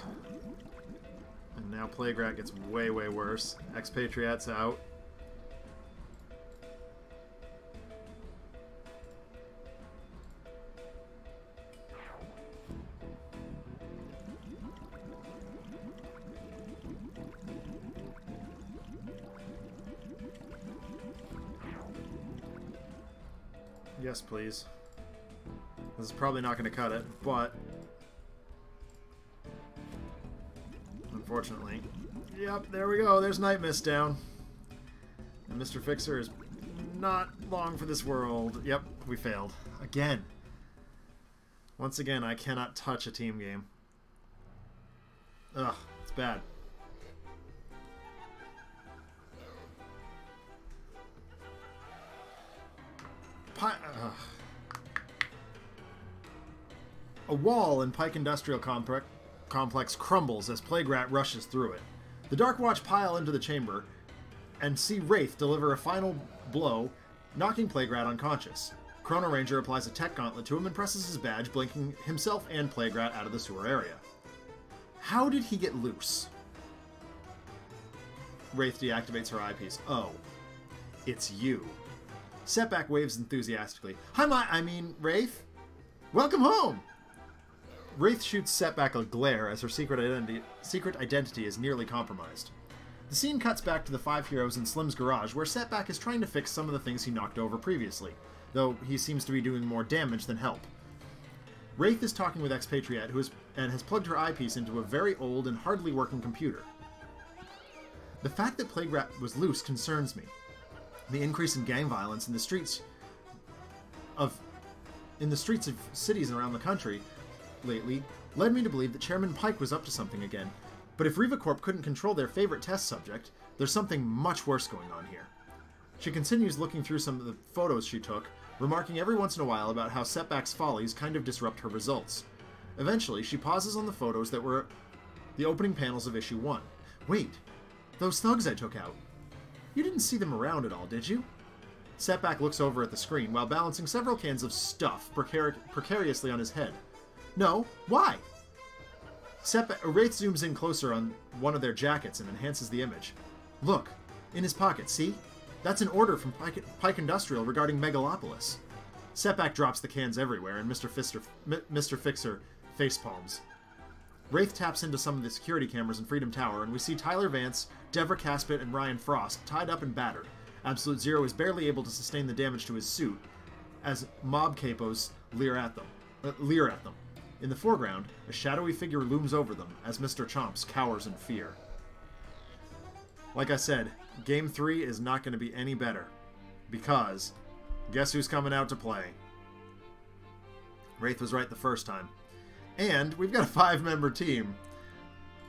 And now Plague Rat gets way, way worse. Expatriatte's out. Yes, please. This is probably not going to cut it, but... unfortunately. Yep, there we go. There's Nightmist down. And Mr. Fixer is not long for this world. Yep, we failed. Again. Once again, I cannot touch a team game. Ugh, it's bad. A wall in Pike Industrial Complex crumbles as Plague Rat rushes through it. The Dark Watch pile into the chamber and see Wraith deliver a final blow, knocking Plague Rat unconscious. Chrono-Ranger applies a tech gauntlet to him and presses his badge, blinking himself and Plague Rat out of the sewer area. How did he get loose? Wraith deactivates her eyepiece. Oh, it's you. Setback waves enthusiastically. I mean, Wraith? Welcome home! Wraith shoots Setback a glare as her secret identity is nearly compromised. The scene cuts back to the 5 heroes in Slim's garage, where Setback is trying to fix some of the things he knocked over previously, though he seems to be doing more damage than help. Wraith is talking with Expatriette, and has plugged her eyepiece into a very old and hardly working computer. The fact that Plague Rat was loose concerns me. The increase in gang violence in the streets of cities around the country lately led me to believe that Chairman Pike was up to something again. But if RivaCorp couldn't control their favorite test subject, there's something much worse going on here. She continues looking through some of the photos she took, remarking every once in a while about how Setback's follies kind of disrupt her results. Eventually, she pauses on the photos that were the opening panels of issue 1. Wait, those thugs I took out. You didn't see them around at all, did you? Setback looks over at the screen while balancing several cans of stuff precariously on his head. No, why? Wraith zooms in closer on one of their jackets and enhances the image. Look, in his pocket, see? That's an order from Pike Industrial regarding Megalopolis. Setback drops the cans everywhere, and Mr. Fixer facepalms. Wraith taps into some of the security cameras in Freedom Tower, and we see Tyler Vance, Devra Caspit, and Ryan Frost tied up and battered. Absolute Zero is barely able to sustain the damage to his suit, as mob capos leer at them. In the foreground, a shadowy figure looms over them, as Mr. Chomps cowers in fear. Like I said, Game 3 is not going to be any better, because guess who's coming out to play? Wraith was right the first time. And we've got a 5-member team.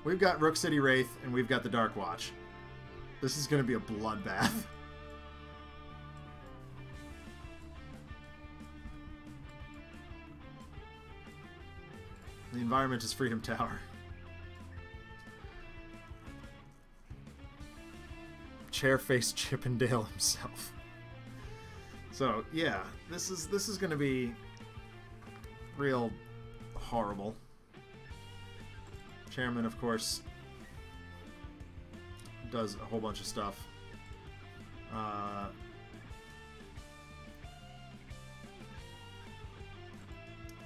We've got Rook City Wraith, and we've got the Dark Watch. This is going to be a bloodbath. The environment is Freedom Tower. Chair-faced Chippendale himself. So, yeah, this is going to be real horrible. Chairman, of course, does a whole bunch of stuff.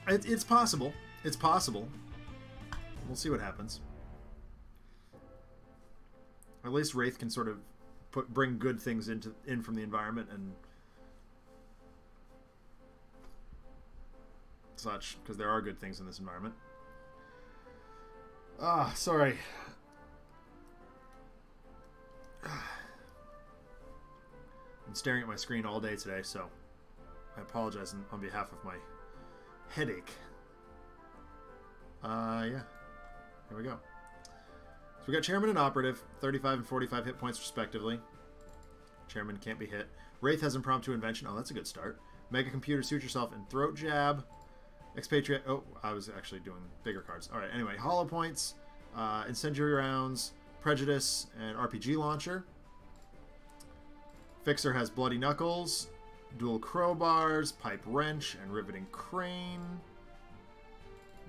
It's possible. It's possible. We'll see what happens. At least Wraith can sort of bring good things in from the environment and such, because there are good things in this environment. Sorry. I'm staring at my screen all day today, so I apologize on behalf of my headache. Yeah. Here we go. So we got Chairman and Operative, 35 and 45 hit points respectively. Chairman can't be hit. Wraith has impromptu invention. Oh, that's a good start. Mega Computer, suit yourself, and throat jab. Expatriette. Oh, I was actually doing bigger cards. Alright, anyway. Hollow points. Incendiary rounds, Prejudice, and RPG launcher. Fixer has Bloody Knuckles, dual crowbars, pipe wrench, and riveting crane.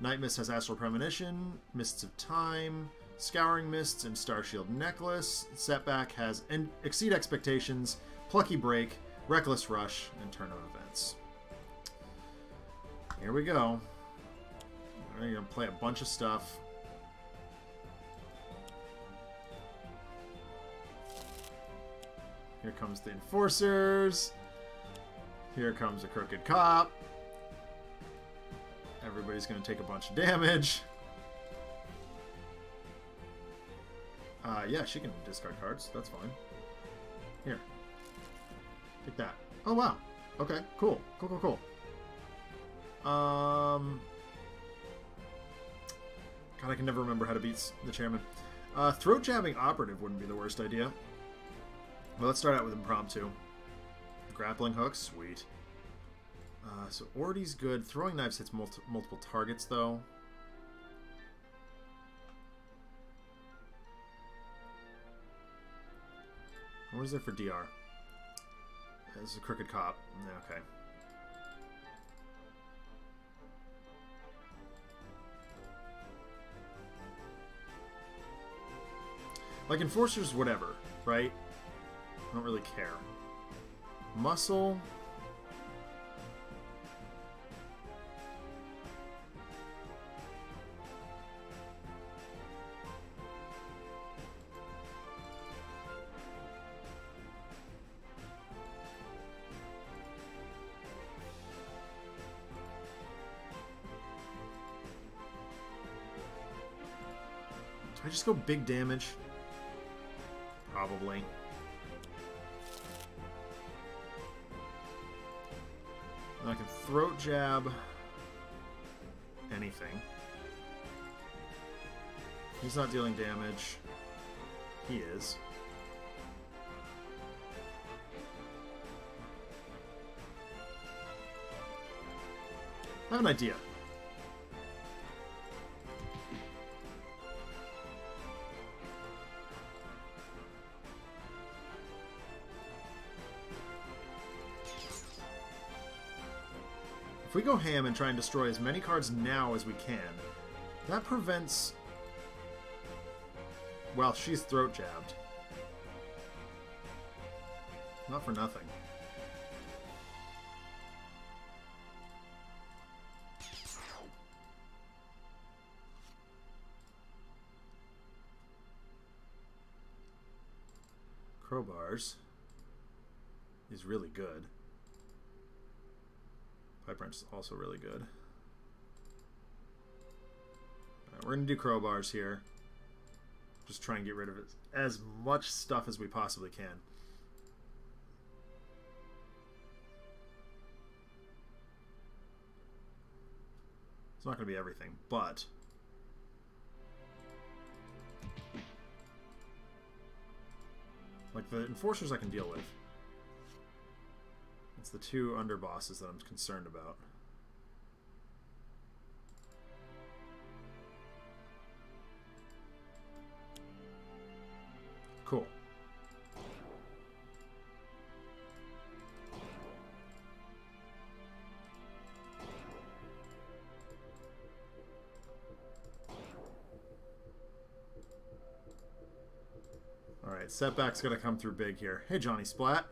Nightmist has Astral Premonition, Mists of Time, Scouring Mists, and Starshield Necklace. Setback has Exceed Expectations, Plucky Break, Reckless Rush, and Turn of Events. Here we go. We're going to play a bunch of stuff. Here comes the Enforcers. Here comes a Crooked Cop. Everybody's going to take a bunch of damage. Yeah, she can discard cards. That's fine. Here. Take that. Oh, wow. Okay, cool. Cool. God, I can never remember how to beat the chairman. Throat jabbing Operative wouldn't be the worst idea. Well, let's start out with Impromptu. Grappling hook, sweet. So Ordy's good. Throwing knives hits multiple targets, though. What is there for DR? This is a Crooked Cop. Okay. Like Enforcers, whatever, right? I don't really care. Muscle. Do I just go big damage? Probably. And I can throat jab anything. He's not dealing damage. He is. I have an idea. If we go ham and try and destroy as many cards now as we can, that prevents... Well, she's throat jabbed. Not for nothing. Crowbars is really good. Pipe wrench is also really good. Alright, we're going to do crowbars here. Just try and get rid of it. As much stuff as we possibly can. It's not going to be everything, but... Like, the Enforcers I can deal with. It's the two underbosses that I'm concerned about. Cool. Alright, Setback's gonna come through big here. Hey, Johnny Splat.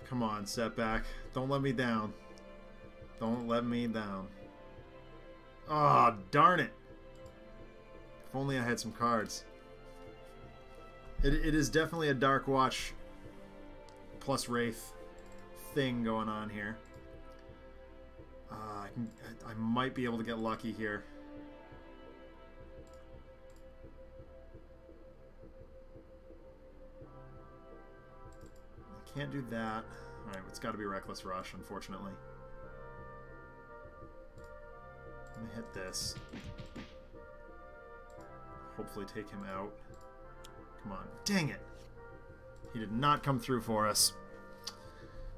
Come on, Setback. Don't let me down. Don't let me down. Oh, darn it. If only I had some cards. It is definitely a Dark Watch plus Wraith thing going on here. I might be able to get lucky here. Can't do that. Alright, it's got to be Reckless Rush, unfortunately. Let me hit this. Hopefully take him out. Come on. Dang it! He did not come through for us.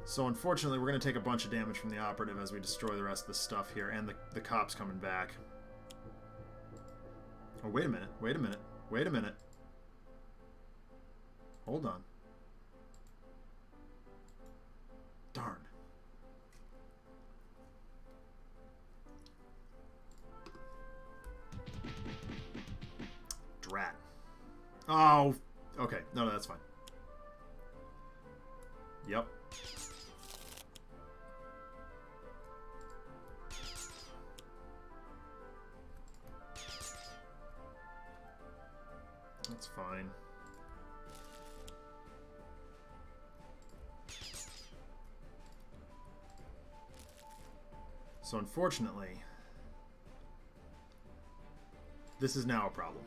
So unfortunately, we're going to take a bunch of damage from the Operative as we destroy the rest of the stuff here, and the cop's coming back. Oh, wait a minute, wait a minute, wait a minute. Hold on. Darn. Drat. Oh, okay. No, that's fine. Yep. That's fine. So unfortunately, this is now a problem.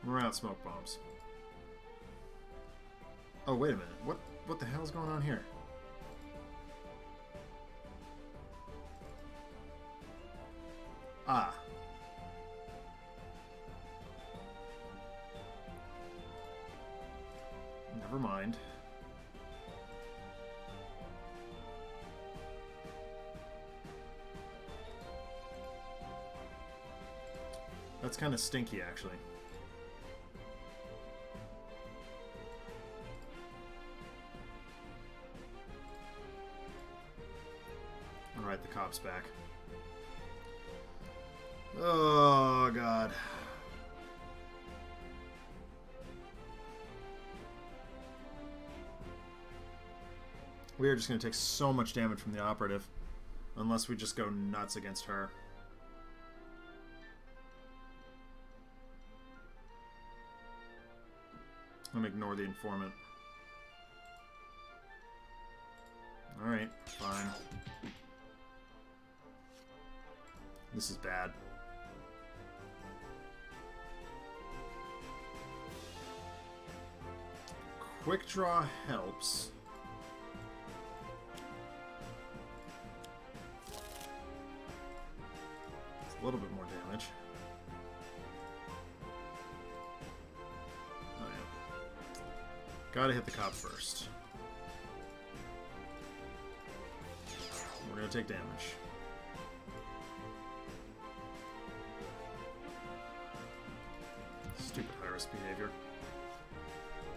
We're out smoke bombs. Oh, wait a minute. What the hell's going on here? Ah. Never mind. That's kind of stinky, actually. Alright, the cop's back. Oh, God. We are just going to take so much damage from the Operative. Unless we just go nuts against her. I'm going to ignore the informant. Alright, fine. This is bad. Quick draw helps. It's a little bit more damage. Oh yeah. Gotta hit the cop first. We're gonna take damage. Stupid high-risk behavior.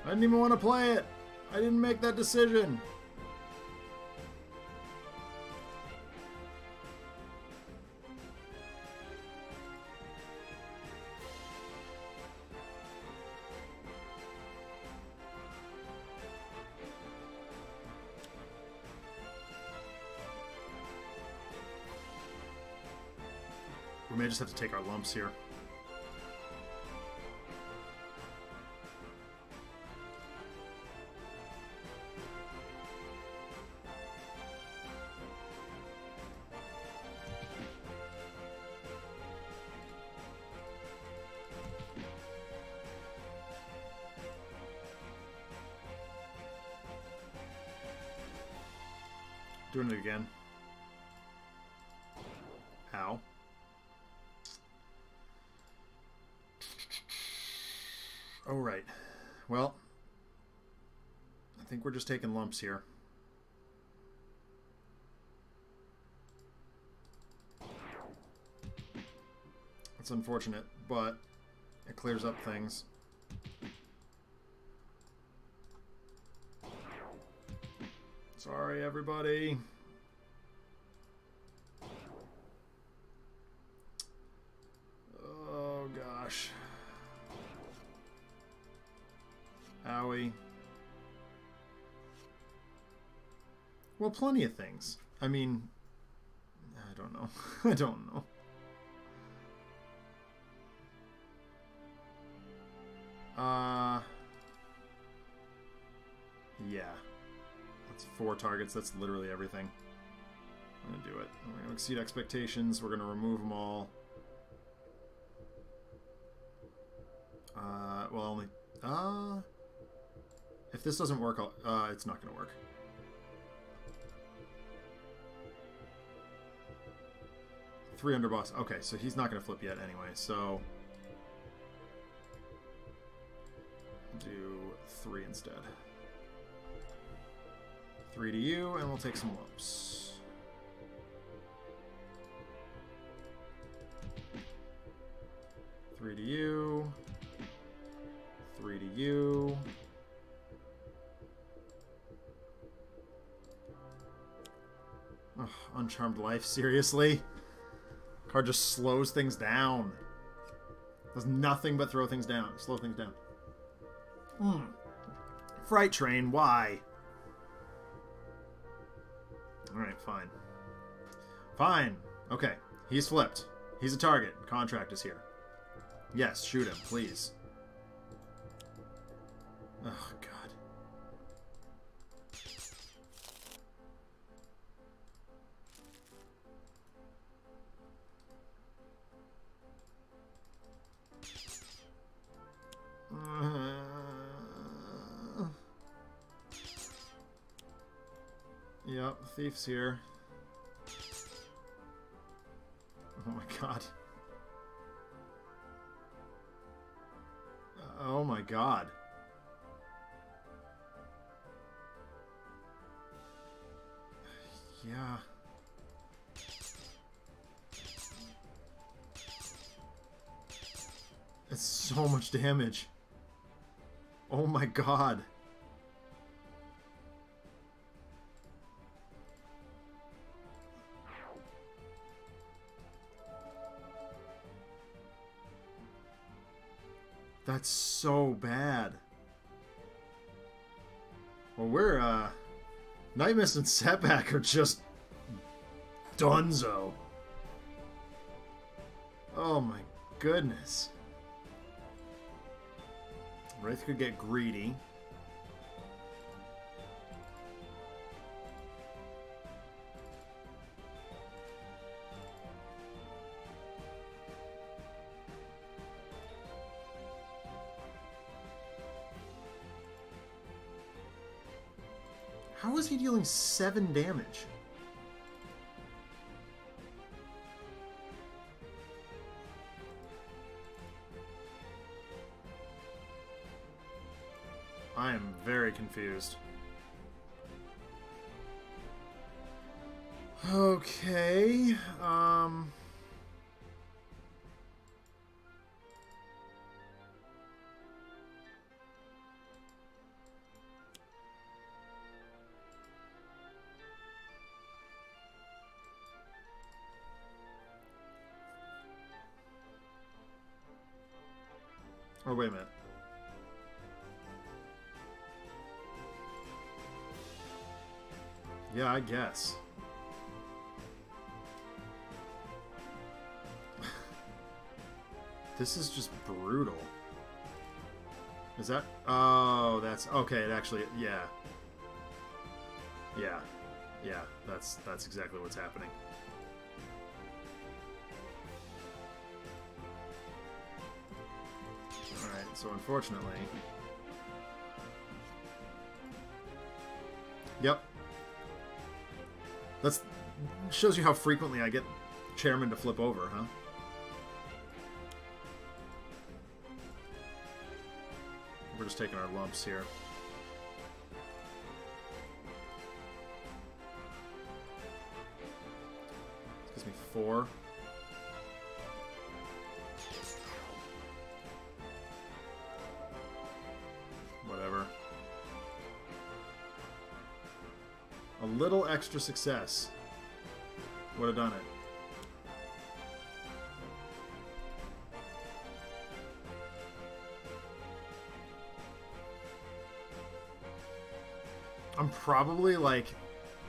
I didn't even want to play it! I didn't make that decision! We may just have to take our lumps here. Doing it again. Ow. Oh, right. Well, I think we're just taking lumps here. It's unfortunate, but it clears up things. Sorry, everybody. Oh, gosh. Owie. Well, plenty of things. I mean, I don't know. I don't know. Yeah. That's 4 targets. That's literally everything. I'm gonna do it. We're gonna exceed expectations. We're gonna remove them all. Well, only... if this doesn't work, it's not gonna work. 3 underboss. Okay, so he's not going to flip yet anyway, so... do 3 instead. 3 to you, and we'll take some lumps. Three to you. 3 to you. Ugh, Uncharmed Life, seriously? Card just slows things down. Does nothing but throw things down, slow things down. Fright Train, why? Alright, fine. Fine. Okay, he's flipped. He's a target. Contract is here. Yes, shoot him, please. Oh, God. Yep, Thief's here. Oh my God. Oh my God. Yeah. It's so much damage. Oh my God. That's so bad. Well, we're, Nightmist and Setback are just donezo. Oh my goodness. Wraith could get greedy. How is he dealing 7 damage? I am very confused. Okay, oh, wait a minute. Yeah, I guess. This is just brutal. Is that... oh, that's... okay, it actually... yeah. Yeah. Yeah, that's exactly what's happening. Alright, so unfortunately... yep. That's shows you how frequently I get chairman to flip over, huh? We're just taking our lumps here. This gives me 4. Whatever. A little extra success would have done it. I'm probably, like,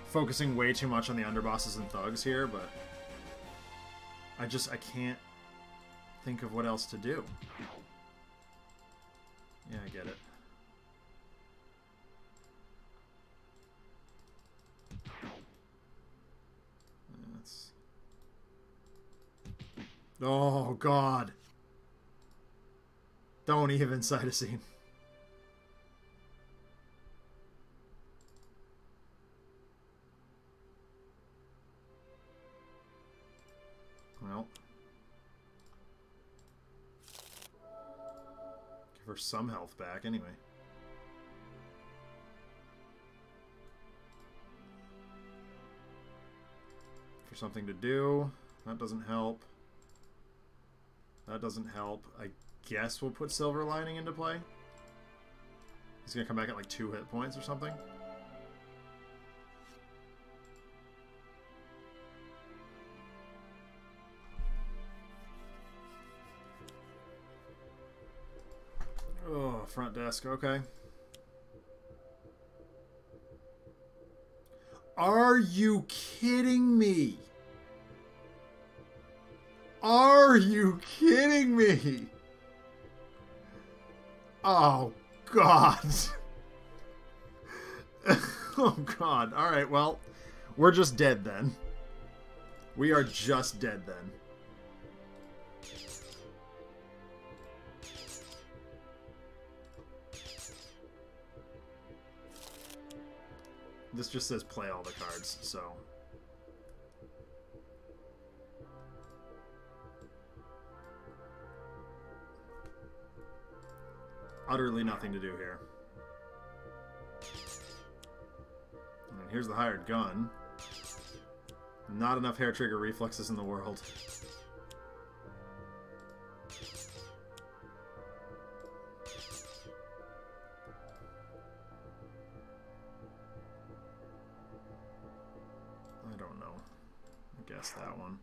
focusing way too much on the underbosses and thugs here, but I can't think of what else to do. Yeah, I get it. Oh, God. Don't even sight a scene. Or some health back, anyway. For something to do. That doesn't help. That doesn't help. I guess we'll put Silver Lining into play. He's gonna come back at like 2 hit points or something. Oh, front desk, okay. Are you kidding me? Are you kidding me? Oh, God. Oh, God. All right, well, we're just dead then. We are just dead then. This just says play all the cards, so... Utterly nothing to do here. And here's the hired gun. Not enough hair trigger reflexes in the world. I don't know. I guess that one.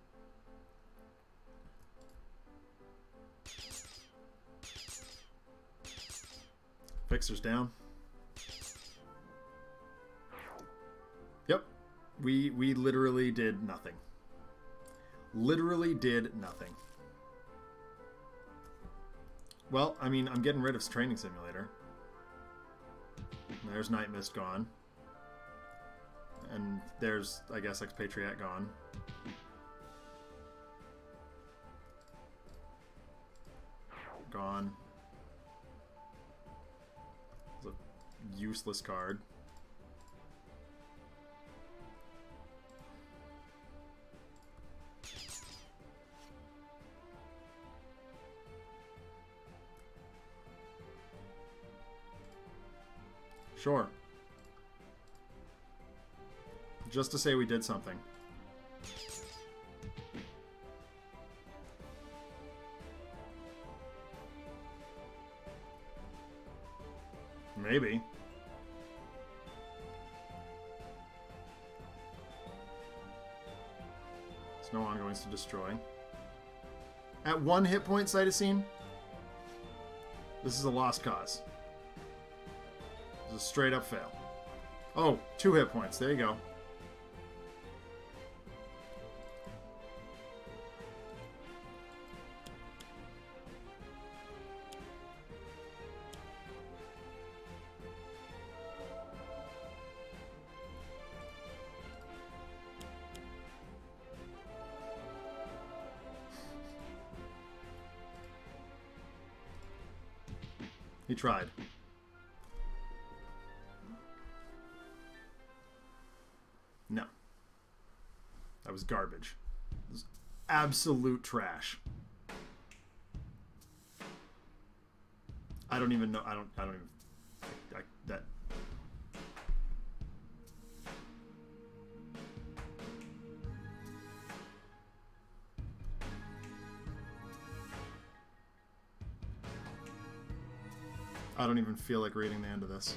Fixer's down. Yep. We literally did nothing. Literally did nothing. Well, I mean, I'm getting rid of Training Simulator. There's Nightmist gone. And there's, I guess, Expatriette gone. Gone. It's a useless card. Sure. Just to say we did something. Maybe. There's no ongoings to destroy. At 1 hit point, Cytosine. This is a lost cause. This is a straight up fail. Oh, 2 hit points. There you go. He tried. No. That was garbage. It was absolute trash. I don't even know. I don't even. That. I don't even feel like reading the end of this.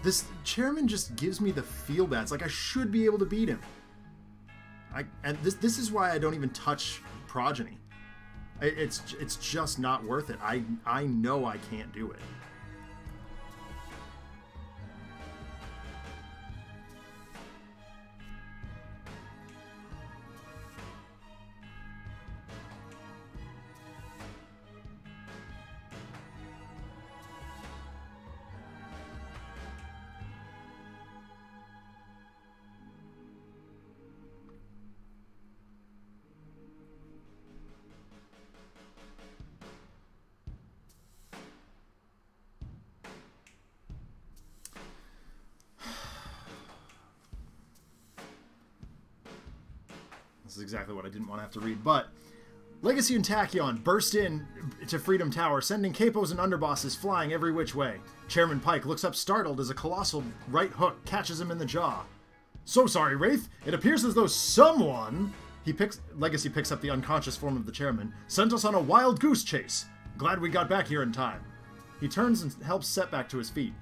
This chairman just gives me the feel bad. It's like I should be able to beat him. And this is why I don't even touch Progeny. It's just not worth it. I know I can't do it. This is exactly what I didn't want to have to read, but Legacy and Tachyon burst in to Freedom Tower, sending capos and underbosses flying every which way. Chairman Pike looks up startled as a colossal right hook catches him in the jaw. So sorry, Wraith. It appears as though someone... Legacy picks up the unconscious form of the chairman, sent us on a wild goose chase. Glad we got back here in time. He turns and helps Setback to his feet.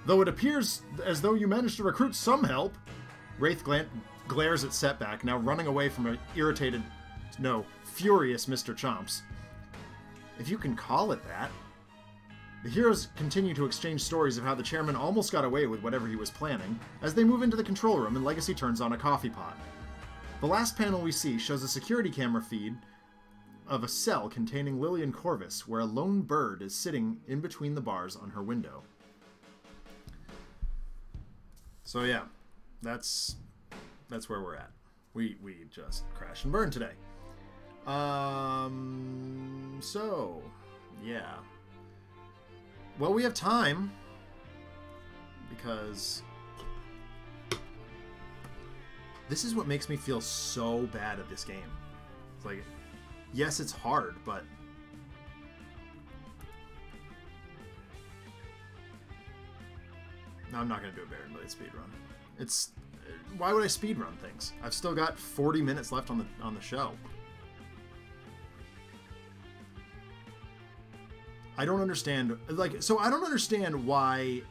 Though it appears as though you managed to recruit some help. Wraith glares at Setback, now running away from an irritated... No, furious Mr. Chomps. If you can call it that. The heroes continue to exchange stories of how the chairman almost got away with whatever he was planning, as they move into the control room and Legacy turns on a coffee pot. The last panel we see shows a security camera feed of a cell containing Lillian Corvus, where a lone bird is sitting in between the bars on her window. So yeah, that's where we're at. We just crashed and burned today. So yeah. Well, we have time because this is what makes me feel so bad at this game. It's like, yes, it's hard, but no, I'm not going to do a Baron Blade speedrun. It's... Why would I speedrun things? I've still got 40 minutes left on the show. I don't understand... So I don't understand why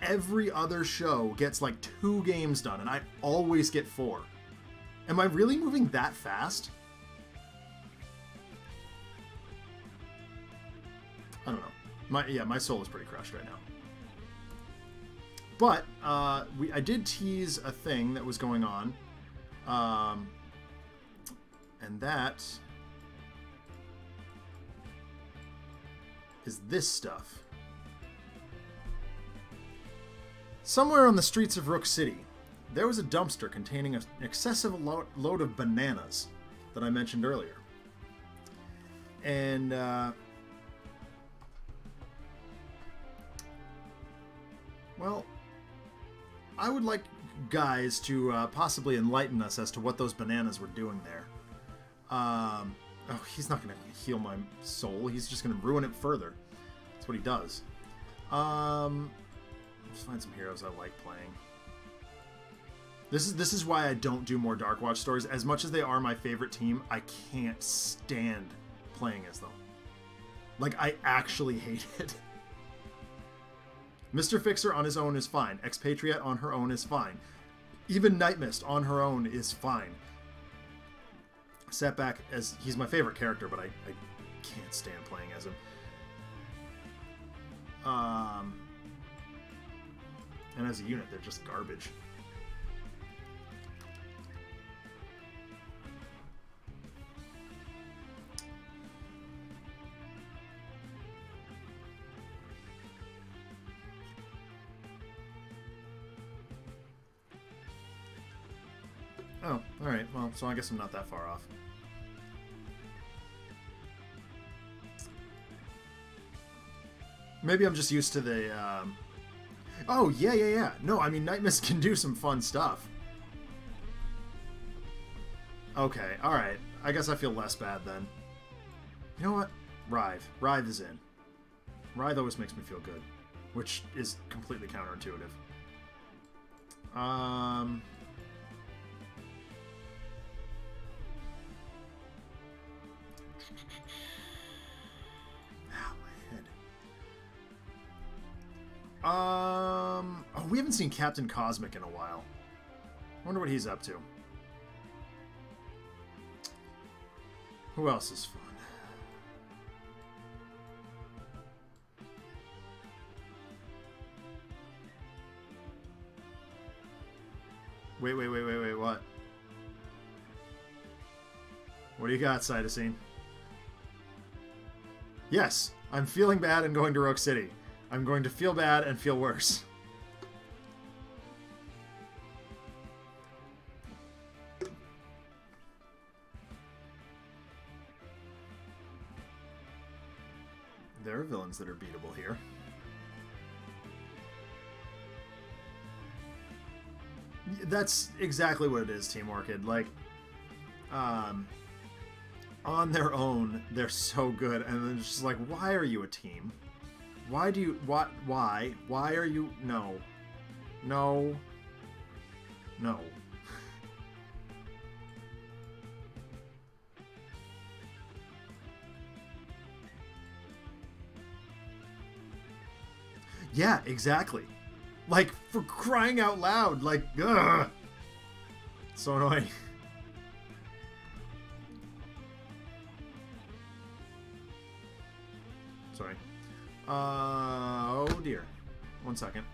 every other show gets like 2 games done, and I always get 4. Am I really moving that fast? I don't know. My soul is pretty crushed right now. But I did tease a thing that was going on, and that is this stuff. Somewhere on the streets of Rook City, there was a dumpster containing an excessive load of bananas that I mentioned earlier. And well, I would like Guise to possibly enlighten us as to what those bananas were doing there. Oh, he's not going to heal my soul. He's just going to ruin it further. That's what he does. Let's find some heroes I like playing. This is why I don't do more Dark Watch stories. As much as they are my favorite team, I can't stand playing as them. Like, I actually hate it. Mr. Fixer on his own is fine. Expatriette on her own is fine. Even Nightmist on her own is fine. Setback, as he's my favorite character, but I can't stand playing as him. And as a unit, they're just garbage. Oh, alright. Well, so I guess I'm not that far off. Maybe I'm just used to the, Oh, yeah. No, I mean, Nightmist can do some fun stuff. Okay, alright. I guess I feel less bad then. You know what? Writhe. Writhe is in. Writhe always makes me feel good. Which is completely counterintuitive. Oh, we haven't seen Captain Cosmic in a while. I wonder what he's up to. Who else is fun? Wait, what? What do you got, Cytosine? Yes, I'm feeling bad and going to Rook City. I'm going to feel bad and feel worse. There are villains that are beatable here. That's exactly what it is, Team Orchid. Like, on their own, they're so good. And then it's just like, why are you a team? Why do you... What? Why? Why are you... No. No. No. Yeah, exactly. Like, for crying out loud. Like, ugh. So annoying. Sorry. Oh dear. 1 second.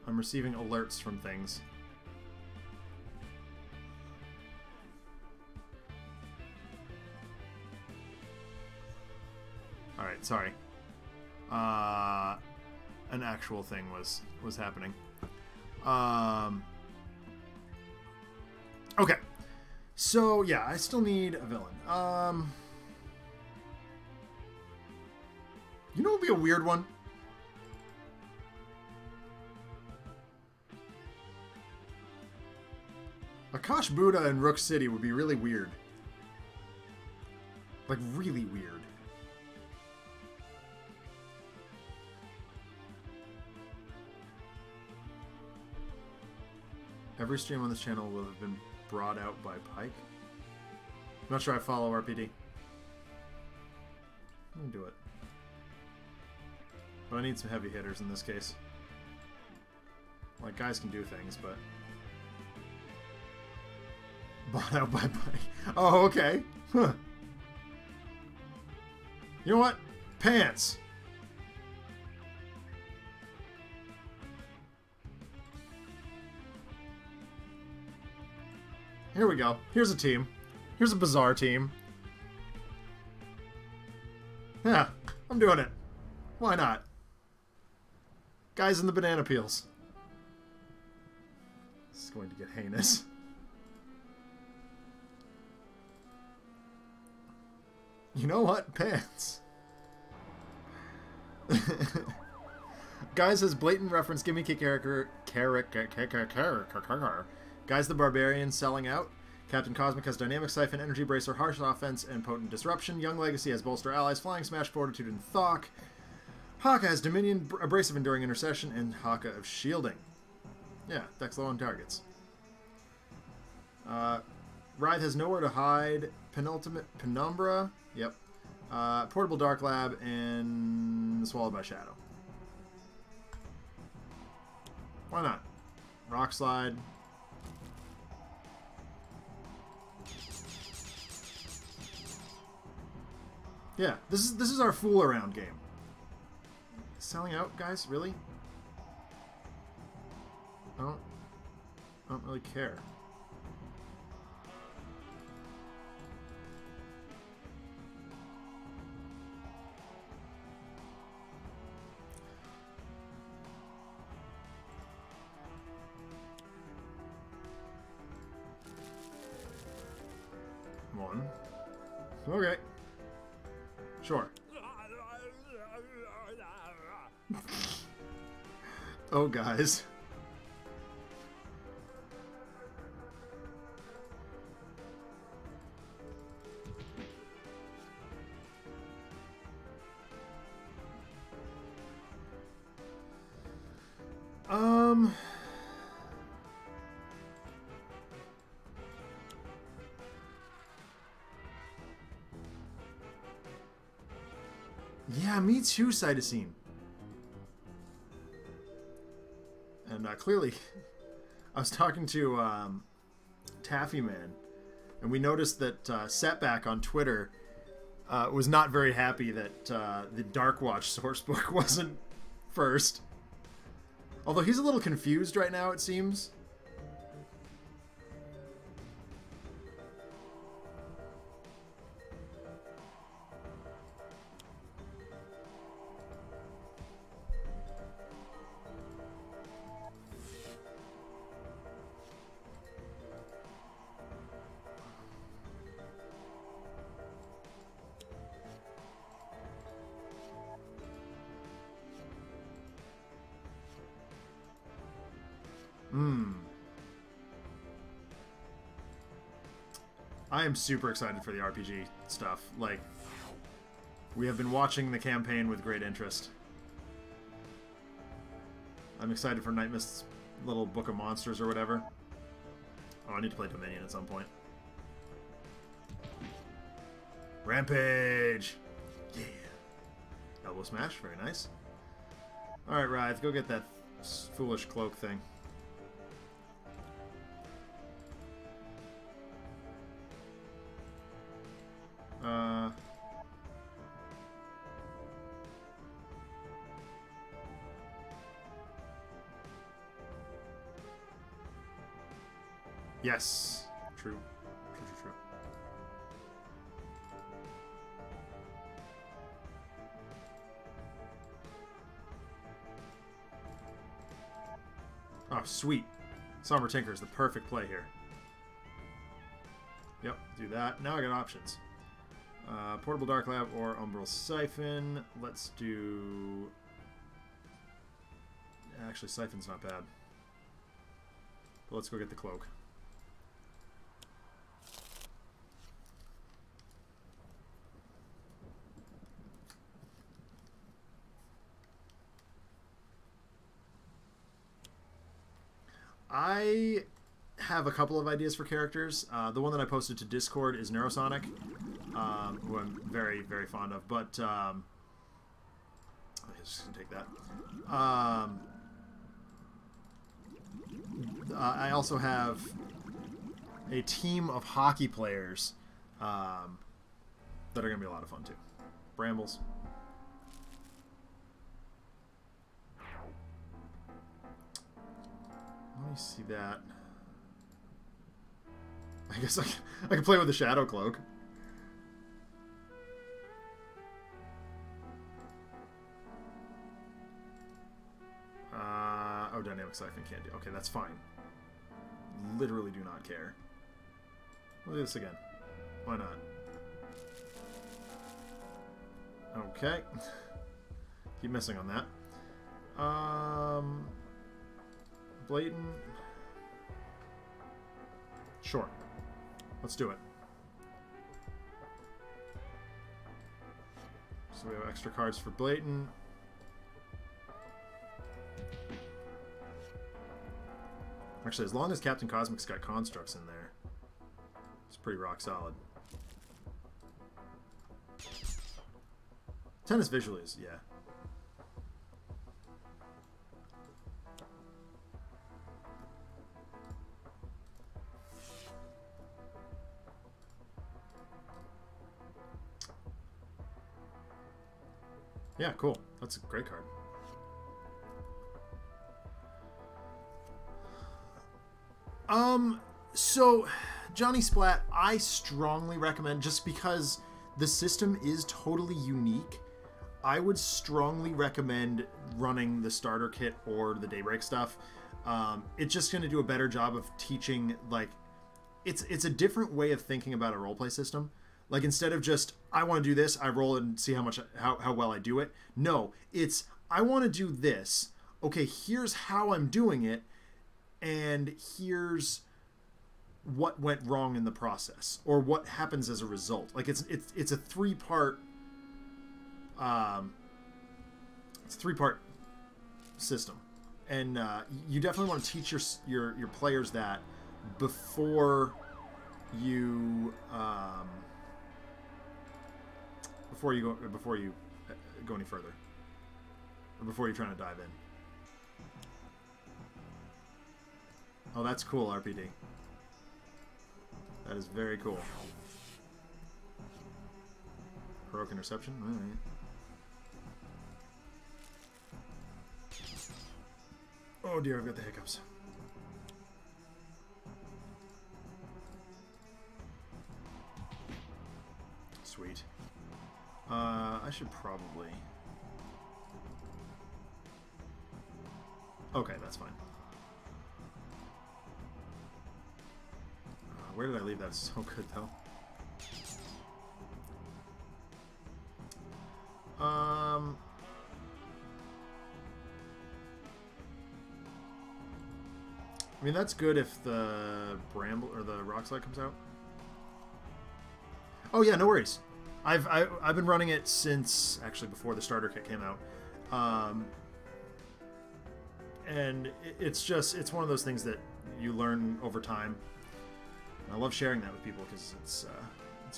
I'm receiving alerts from things. Alright, sorry. An actual thing was happening. Okay. So, yeah, I still need a villain. You know what would be a weird one? Akash'Bhuta in Rook City would be really weird. Like, really weird. Every stream on this channel will have been brought out by Pike. I'm not sure I follow RPD. Let me do it. But I need some heavy hitters in this case. Like, guys can do things, but... Bought out by Pike. Oh, okay. Huh. You know what? Pants! Here we go. Here's a team. Here's a bizarre team. Yeah, I'm doing it. Why not? Guys in the banana peels. This is going to get heinous. You know what? Pants. Guys has blatant reference gimmicky character Guise the Barbarian selling out. Captain Cosmic has Dynamic Siphon, Energy Bracer, Harsh Offense, and Potent Disruption. Young Legacy has Bolster Allies, Flying Smash, Fortitude, and Thok. Haka has Dominion, Abrasive Enduring Intercession, and Haka of Shielding. Yeah, deck's low on targets. Writhe has Nowhere to Hide, Penultimate Penumbra, yep. Portable Dark Lab, and Swallowed by Shadow. Why not? Rock Slide. Yeah, this is our fool around game. Selling out, guys? Really? I don't really care. One. Okay. Sure. Oh, guys. Yeah, me too, Cytosine. And clearly, I was talking to Taffy Man, and we noticed that Setback on Twitter was not very happy that the Darkwatch sourcebook wasn't first. Although he's a little confused right now, it seems. I am super excited for the RPG stuff. Like, we have been watching the campaign with great interest. I'm excited for Nightmist's little book of monsters or whatever. Oh, I need to play Dominion at some point. Rampage! Yeah! Elbow smash, very nice. Alright, Writhe, go get that foolish cloak thing. Yes! True. True. Oh, sweet. Somber Tinker is the perfect play here. Yep, do that. Now I got options. Portable Dark Lab or Umbral Siphon. Let's do... Actually, Siphon's not bad. But let's go get the Cloak. I have a couple of ideas for characters. The one that I posted to Discord is Neurosonic, who I'm very, very fond of. But I'm just gonna take that. I also have a team of hockey players that are gonna be a lot of fun too. Brambles. Let me see that. I guess I can play with the Shadow Cloak. Oh, Dynamic Siphon can't do. Okay, that's fine. Literally do not care. Look at this again. Why not? Okay. Keep missing on that. Blatant. Sure. Let's do it. So we have extra cards for Blatant. Actually, as long as Captain Cosmic's got constructs in there, it's pretty rock solid. Tennis visually is, yeah. Yeah, cool. That's a great card. So Johnny Splat, I strongly recommend, just because the system is totally unique, I would strongly recommend running the starter kit or the Daybreak stuff. It's just going to do a better job of teaching, like, it's a different way of thinking about a roleplay system. Like, instead of just, I want to do this, I roll it and see how well I do it. No, it's, I want to do this. Okay, here's how I'm doing it, and here's what went wrong in the process, or what happens as a result. Like, it's a three-part system, and you definitely want to teach your players that before you go any further, or before you're trying to dive in. Oh, that's cool, RPD. That is very cool. Heroic Interception? Alright. Oh dear, I've got the hiccups. Sweet. I should probably... Okay, that's fine. Where did I leave that? So good, though. I mean, that's good if the Bramble or the Rock Slide comes out. Oh yeah, no worries. I've been running it since actually before the starter kit came out, and it's one of those things that you learn over time. I love sharing that with people because it's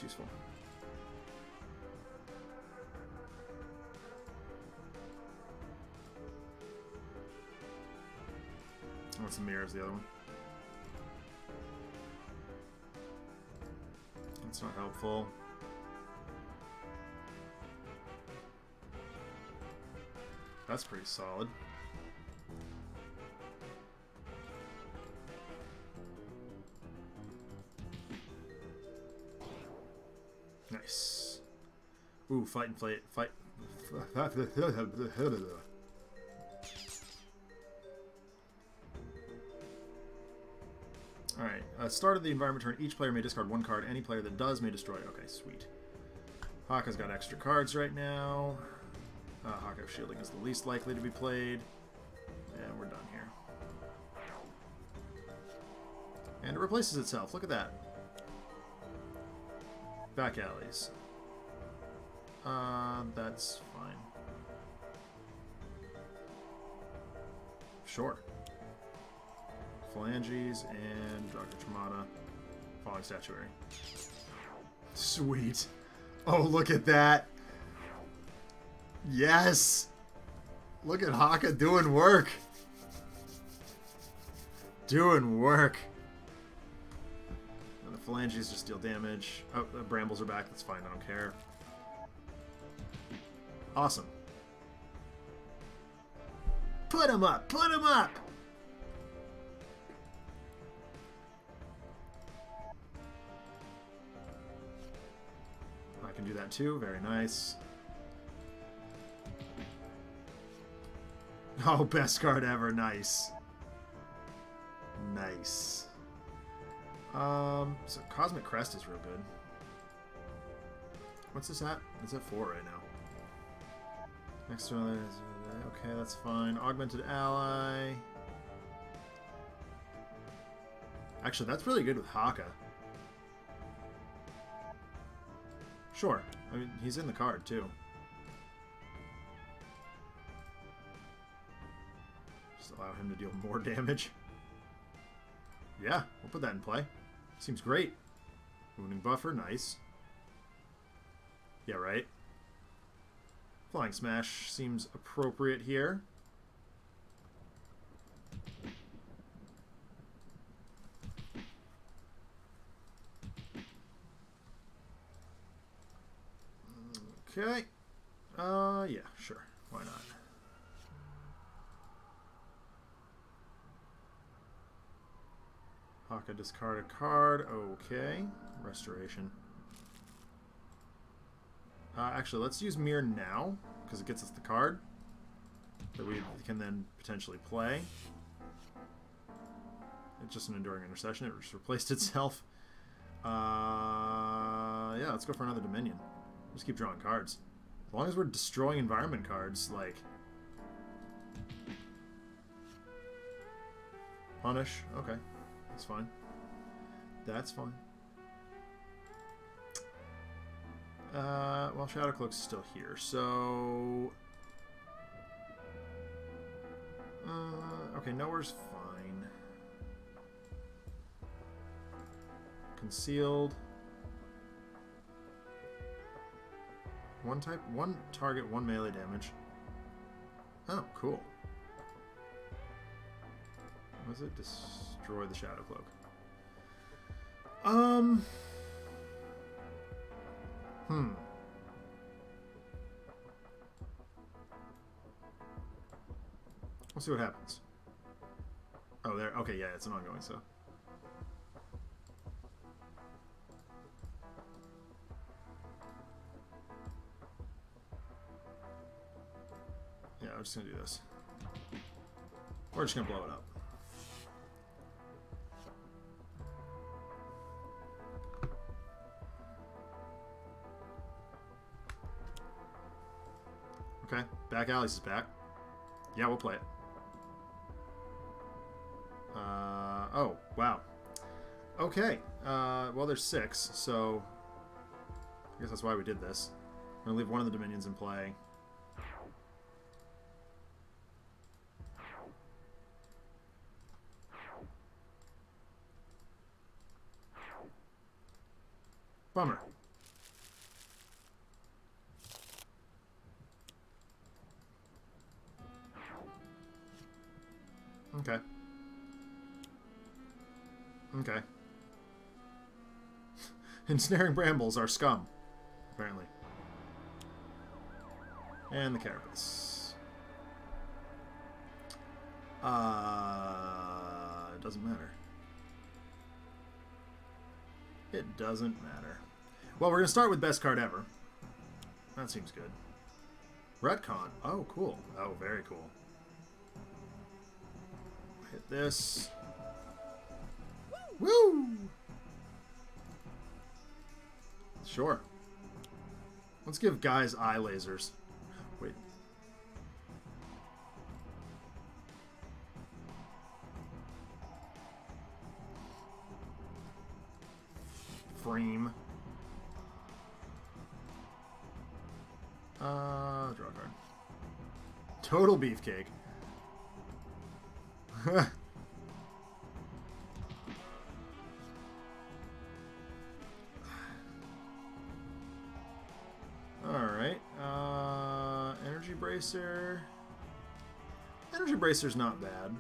useful. What's the mirror is the other one? That's not helpful. That's pretty solid. Nice. Ooh, fight and fight. Fight. Alright, start of the environment turn, each player may discard one card. Any player that does may destroy it. Okay, sweet. Haka's got extra cards right now. Haka shielding is the least likely to be played. And we're done here. And it replaces itself. Look at that. Back alleys. That's fine. Sure. Phalanges and Dr. Tremata. Falling Statuary. Sweet. Oh, look at that. Yes. Look at Haka doing work. Doing work. And the Phalanges just deal damage. Oh, the Brambles are back. That's fine. I don't care. Awesome. Put him up. Put him up. I can do that too. Very nice. Oh, best card ever. Nice. Nice. So Cosmic Crest is real good. What's this at? It's at 4 right now. Next one is... Okay, that's fine. Augmented Ally. Actually, that's really good with Haka. Sure. I mean, he's in the card, too. Just allow him to deal more damage. Yeah, we'll put that in play. Seems great. Wounding buffer, nice. Yeah, right. Flying Smash seems appropriate here. Okay. Yeah, sure. Why not? Haka discard a card. Okay. Restoration. Actually, let's use Mirror now, because it gets us the card that we can then potentially play. It's just an Enduring Intercession. It just replaced itself. Yeah, let's go for another Dominion. Just keep drawing cards. As long as we're destroying environment cards, like... Punish. Okay. That's fine. That's fine. Well, Shadow Cloak's still here, so... okay, Nowhere's fine. Concealed. One type, one target, one melee damage. Oh, cool. What was it? Destroy the Shadow Cloak. We'll see what happens. Oh, there. Okay, yeah, it's an ongoing, so. Yeah, I'm just gonna do this. We're just gonna blow it up. Okay, back alleys is back. Yeah, we'll play it. Oh, wow. Okay, well, there's 6, so I guess that's why we did this. I'm going to leave one of the dominions in play. Bummer. Okay. Okay. Ensnaring brambles are scum, apparently. And the carapace. It doesn't matter. It doesn't matter. Well, we're going to start with best card ever. That seems good. Retcon. Oh, cool. Oh, very cool. Hit this. Woo! Sure. Let's give Guise eye lasers. Wait. Frame. Draw a card. Total beefcake. Alright. Energy Bracer. Energy Bracer's not bad.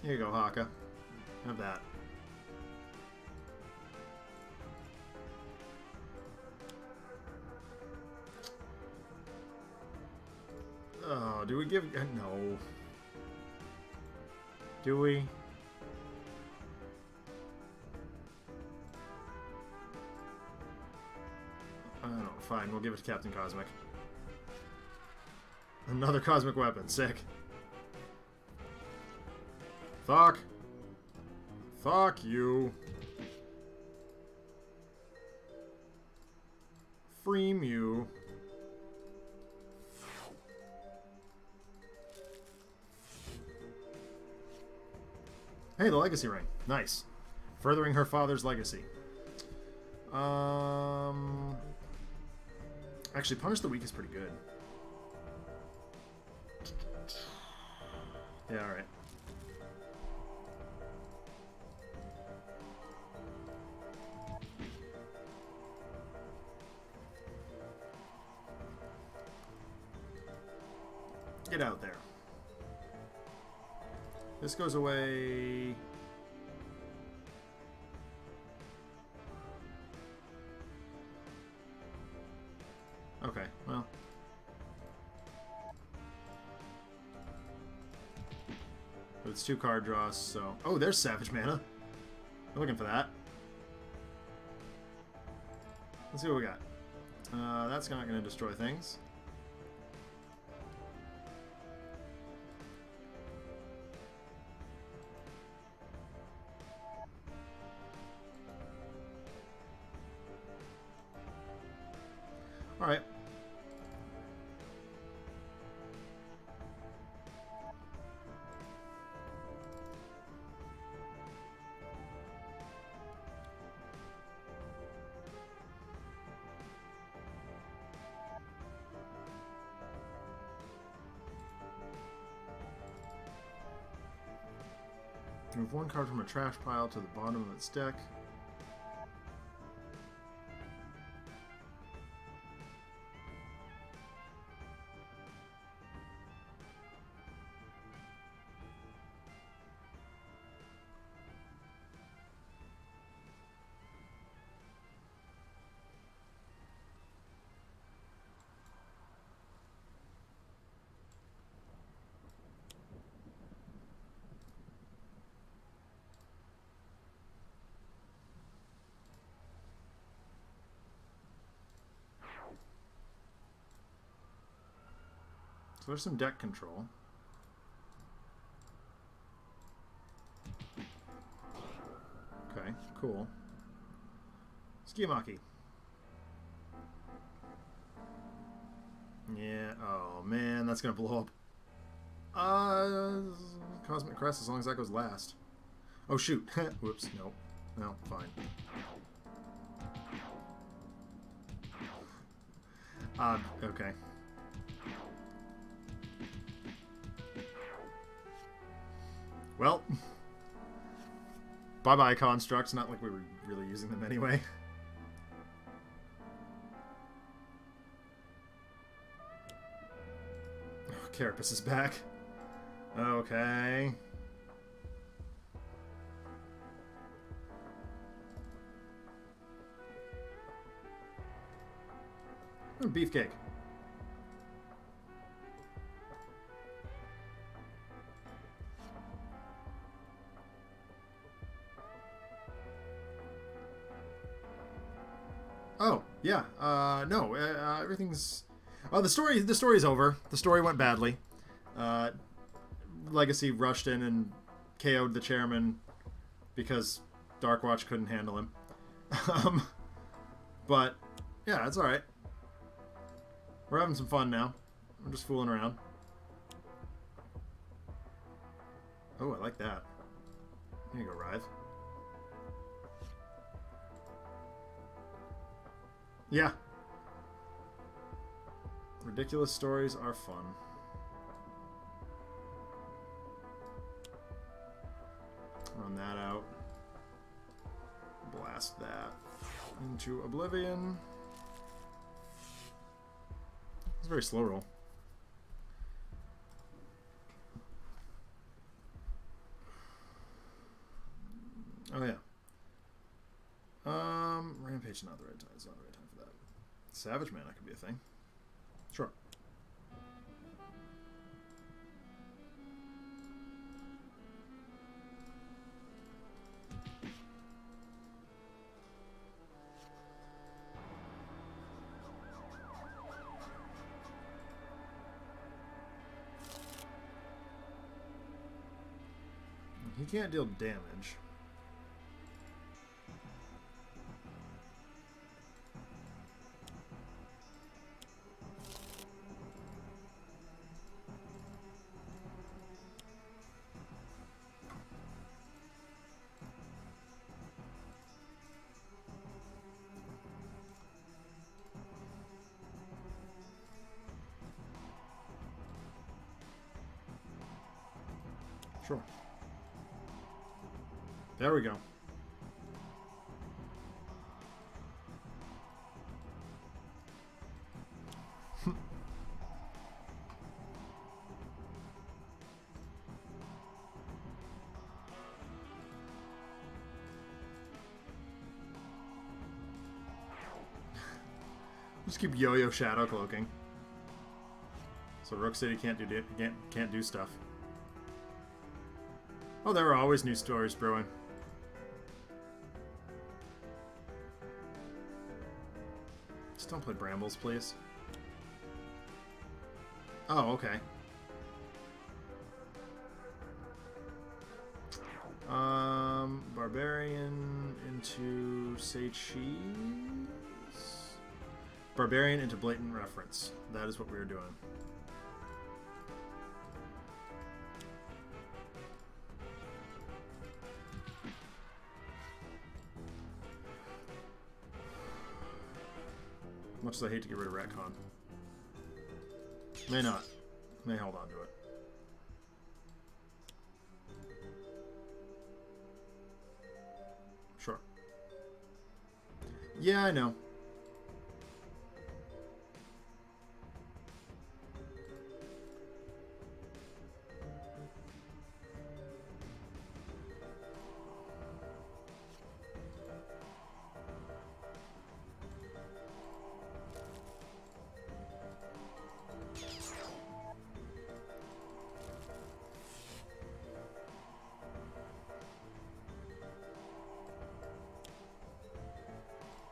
Here you go, Haka. Have that. Oh, do we give... No. Do we? I don't know. Fine, we'll give it to Captain Cosmic. Another Cosmic Weapon. Sick. Fuck. Fuck you. Freem you. Hey, the legacy ring. Nice. Furthering her father's legacy. Actually, Punish the Weak is pretty good. Yeah, alright. Get out there. This goes away. Okay, well. But it's 2 card draws, so... Oh, there's Savage Mana. I'm looking for that. Let's see what we got. That's not going to destroy things. Alright. Move 1 card from a trash pile to the bottom of its deck. So there's some deck control. Okay, cool. Skimaki. Yeah, oh man, that's gonna blow up. Cosmic Crest as long as that goes last. Oh, shoot. Whoops. No. No, fine. Okay. Well. Bye-bye, constructs. Not like we were really using them anyway. Oh, Carapace is back. Okay. Beefcake. Oh, yeah. No, everything's... Oh, the story's over. The story went badly. Legacy rushed in and KO'd the chairman because Darkwatch couldn't handle him. But, yeah, it's alright. We're having some fun now. I'm just fooling around. Oh, I like that. There you go, Writhe. Yeah. Ridiculous stories are fun. Run that out. Blast that into oblivion. It's a very slow roll. Oh yeah. Rampage not the right time. It's not the right time for that. Savage Mana could be a thing. Sure. He can't deal damage. Sure. There we go. Just keep yo-yo shadow cloaking. So Rook City can't do stuff. Oh, there are always new stories brewing. Just don't play Brambles, please. Oh, okay. Barbarian into Say Cheese. Barbarian into Blatant Reference. That is what we were doing. Much as I hate to get rid of Retcon. May not. May hold on to it. Sure. Yeah, I know.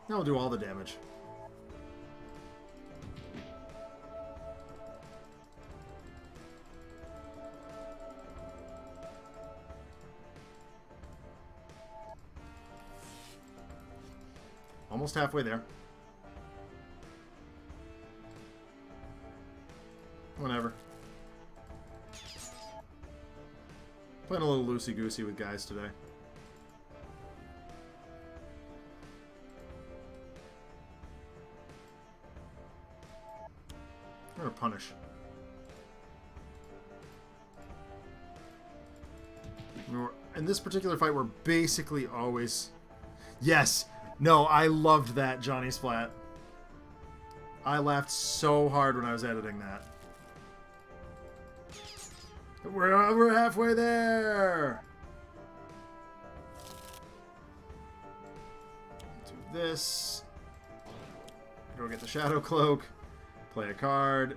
That'll do all the damage. Almost halfway there. Whatever. Playing a little loosey-goosey with Guise today. I'm gonna punish. In this particular fight, we're basically always... Yes! No, I loved that, Johnny Splat. I laughed so hard when I was editing that. We're halfway there! Do this. Go get the Shadow Cloak. Play a card.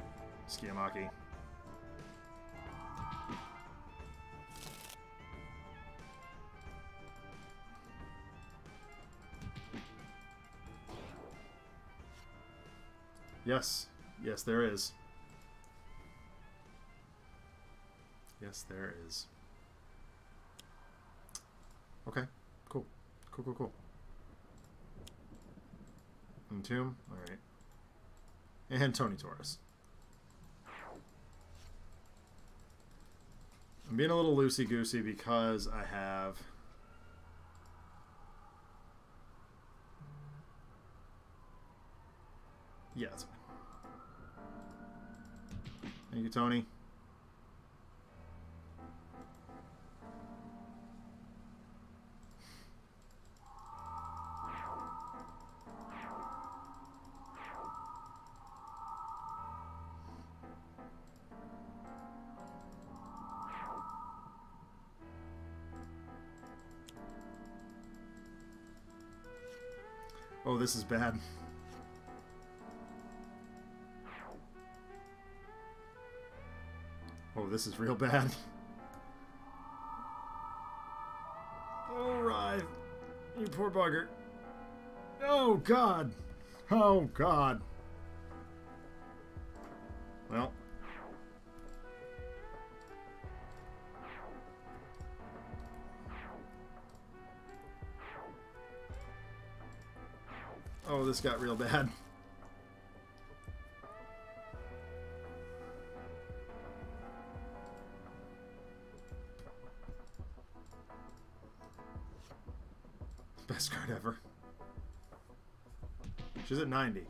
Skiyamaki. Yes. Yes, there is. Yes, there is. Okay. Cool. Cool, cool, cool. Entomb. Alright. And Tony Torres. I'm being a little loosey-goosey because I have... Yeah, that's fine. Thank you, Tony. Oh, this is bad. Oh, this is real bad. Oh, Writhe. You poor bugger. Oh, God. Oh, God. Well. Oh, this got real bad. Best card ever. She's at 90.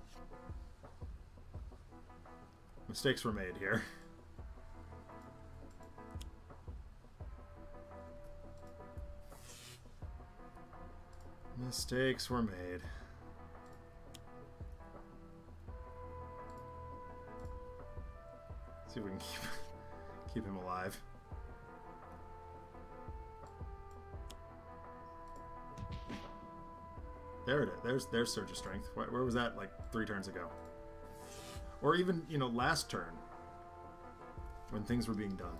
Mistakes were made here. Mistakes were made. See if we can keep him alive. There it is. There's Surge of Strength. Where was that like 3 turns ago? Or even, you know, last turn when things were being done.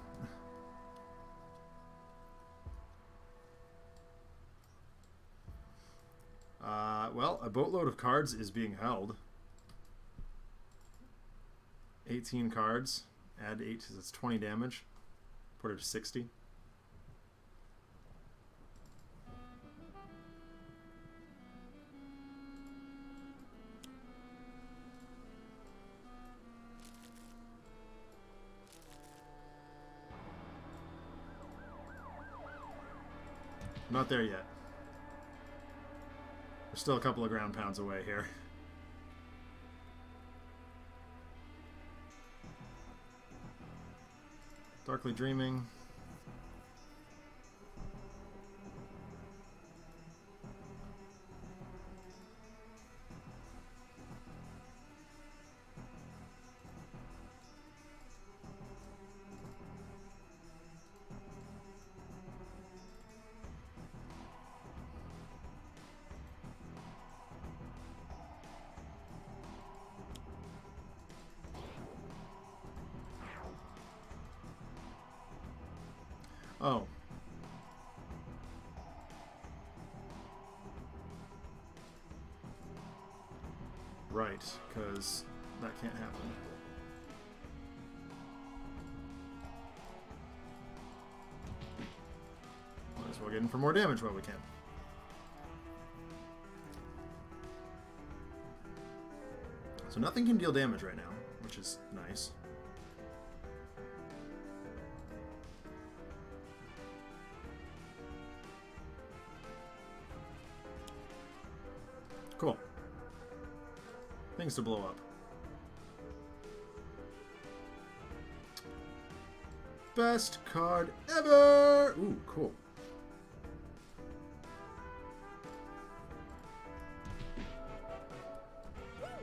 Well, a boatload of cards is being held. 18 cards. Add 8, that's 20 damage. Put it to 60. I'm not there yet. We're still a couple of ground pounds away here. Darkly Dreaming. Oh. Right, because that can't happen. Might as well get in for more damage while we can. So nothing can deal damage right now, which is nice. Cool. Things to blow up. Best card ever! Ooh, cool.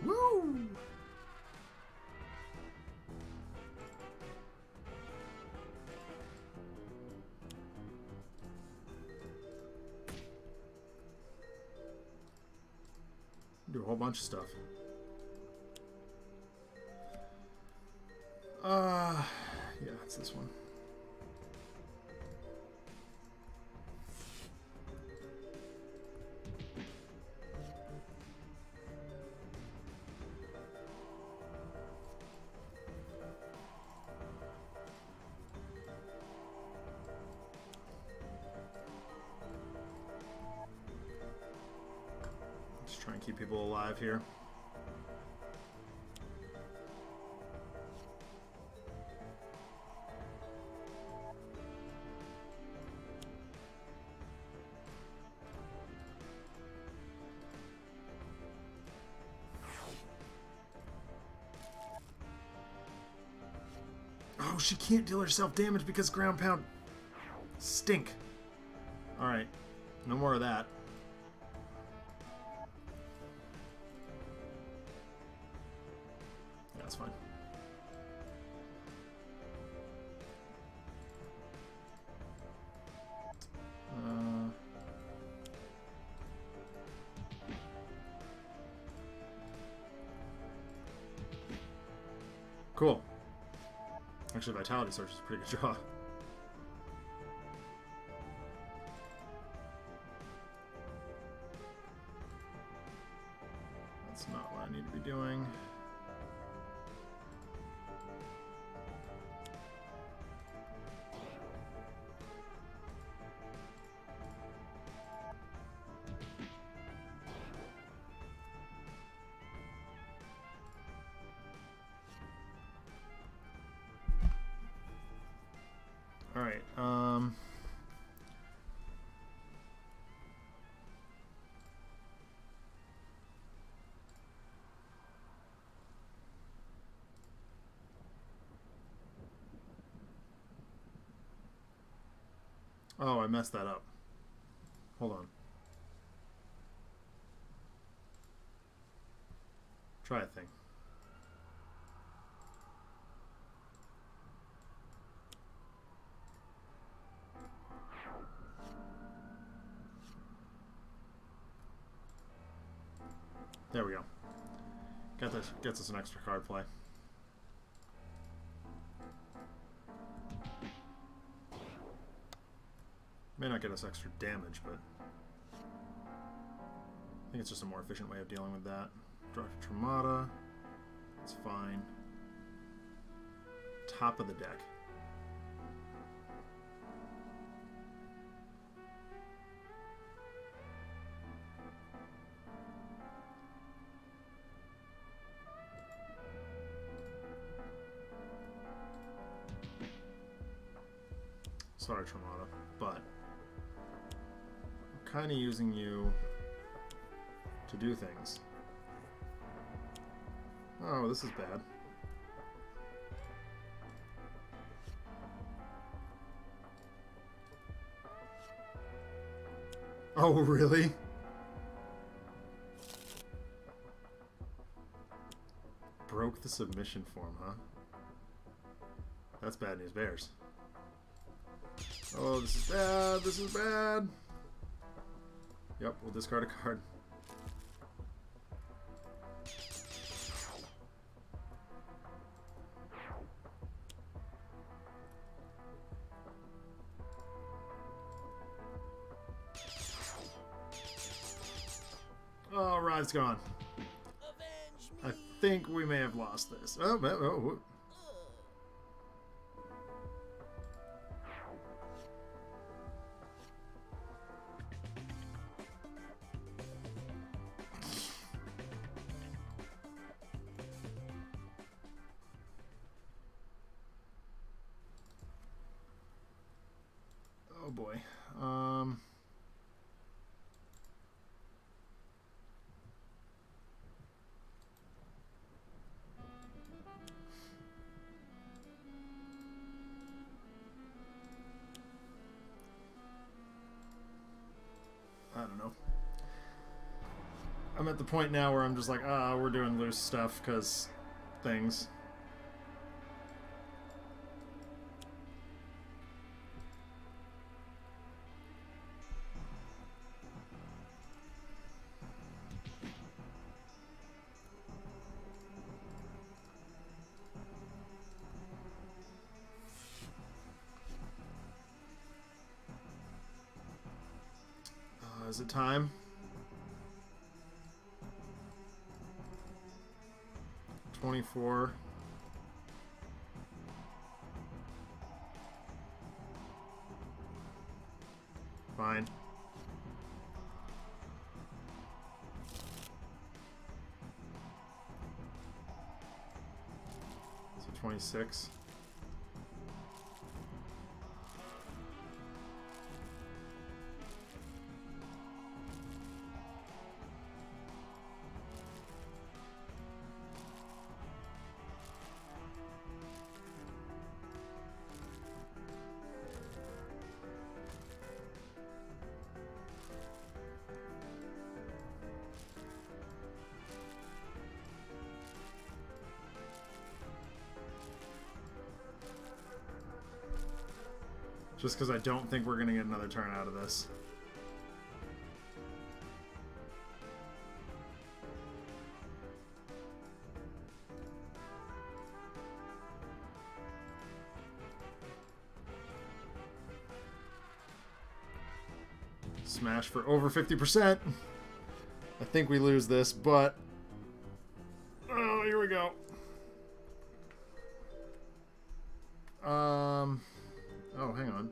Woo! Do a whole bunch of stuff. Yeah, it's this one. Just try and keep people alive here. Oh, she can't deal herself damage because ground pound. Stink. Alright. No more of that. Yeah, that's fine. Cool. Actually, Vitality Source is a pretty good draw. That's not what I need to be doing. Alright, oh, I messed that up. Hold on. Try a thing. There we go. Gets us an extra card play. May not get us extra damage, but I think it's just a more efficient way of dealing with that. Draw for Tremata. It's fine. Top of the deck. Sorry, Tremata, but I'm kind of using you to do things. Oh, this is bad. Oh, really? Broke the submission form, huh? That's bad news bears. Oh, this is bad. This is bad. Yep, we'll discard a card. Oh, Writhe's gone. I think we may have lost this. Oh. Oh boy. don't know. I'm at the point now where I'm just like, we're doing loose stuff because things. Is it time? 24. Fine. So 26. Just because I don't think we're going to get another turn out of this. Smash for over 50%. I think we lose this, but... Oh, here we go. Oh, hang on.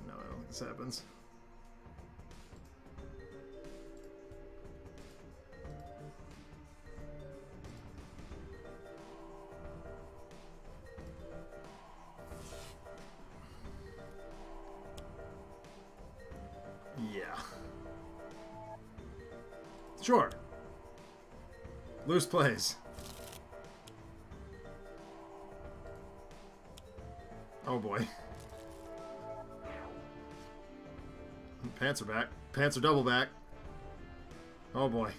No, I don't think this happens. Yeah. Sure. Loose plays. Oh boy. Pants are back. Pants are double back. Oh boy.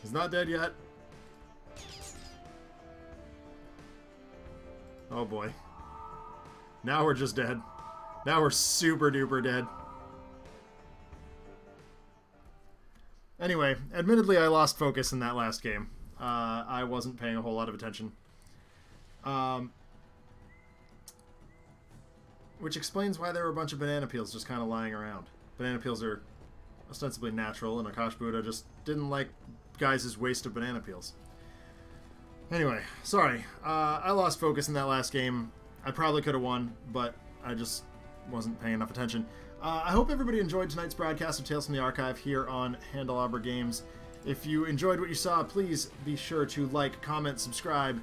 He's not dead yet. Oh boy. Now we're just dead. Now we're super duper dead. Anyway, admittedly I lost focus in that last game. I wasn't paying a whole lot of attention. Which explains why there were a bunch of banana peels just kind of lying around. Banana peels are ostensibly natural, and Akash'Bhuta just didn't like Guise's waste of banana peels. Anyway, sorry. I lost focus in that last game. I probably could have won, but I just wasn't paying enough attention. I hope everybody enjoyed tonight's broadcast of Tales from the Archive here on Handelabra Games. If you enjoyed what you saw, please be sure to like, comment, subscribe,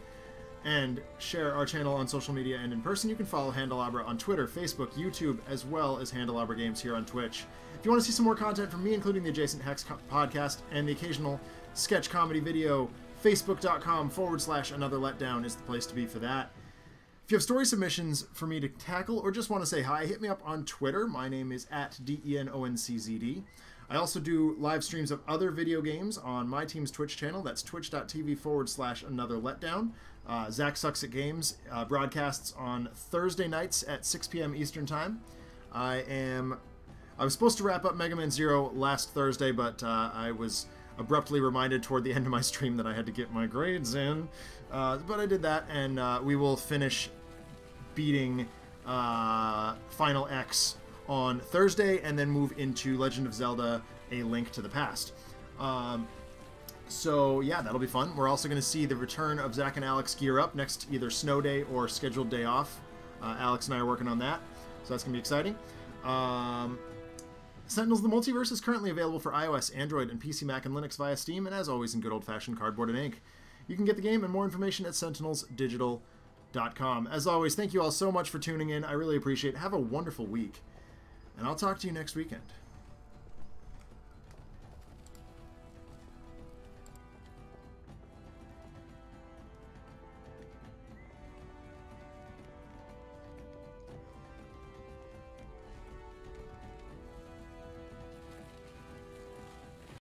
and share our channel on social media and in person. You can follow Handelabra on Twitter, Facebook, YouTube, as well as Handelabra Games here on Twitch. If you want to see some more content from me, including the Adjacent Hex podcast and the occasional sketch comedy video, facebook.com/Another Letdown is the place to be for that. If you have story submissions for me to tackle or just want to say hi, hit me up on Twitter. My name is @DENONCZD. I also do live streams of other video games on my team's Twitch channel. That's twitch.tv/Another Letdown. Zach Sucks at Games broadcasts on Thursday nights at 6 p.m. Eastern Time. I was supposed to wrap up Mega Man Zero last Thursday, but I was abruptly reminded toward the end of my stream that I had to get my grades in. But I did that, and we will finish beating Final X on Thursday, and then move into Legend of Zelda: A Link to the Past. So yeah, that'll be fun. We're also going to see the return of Zach and Alex gear up next either snow day or scheduled day off. Alex and I are working on that, so that's going to be exciting. Sentinels: The Multiverse is currently available for iOS, Android, and PC, Mac, and Linux via Steam, and as always in good old-fashioned cardboard and ink. You can get the game and more information at sentinelsdigital.com. gmail.com. As always, thank you all so much for tuning in. I really appreciate it. Have a wonderful week. And I'll talk to you next weekend.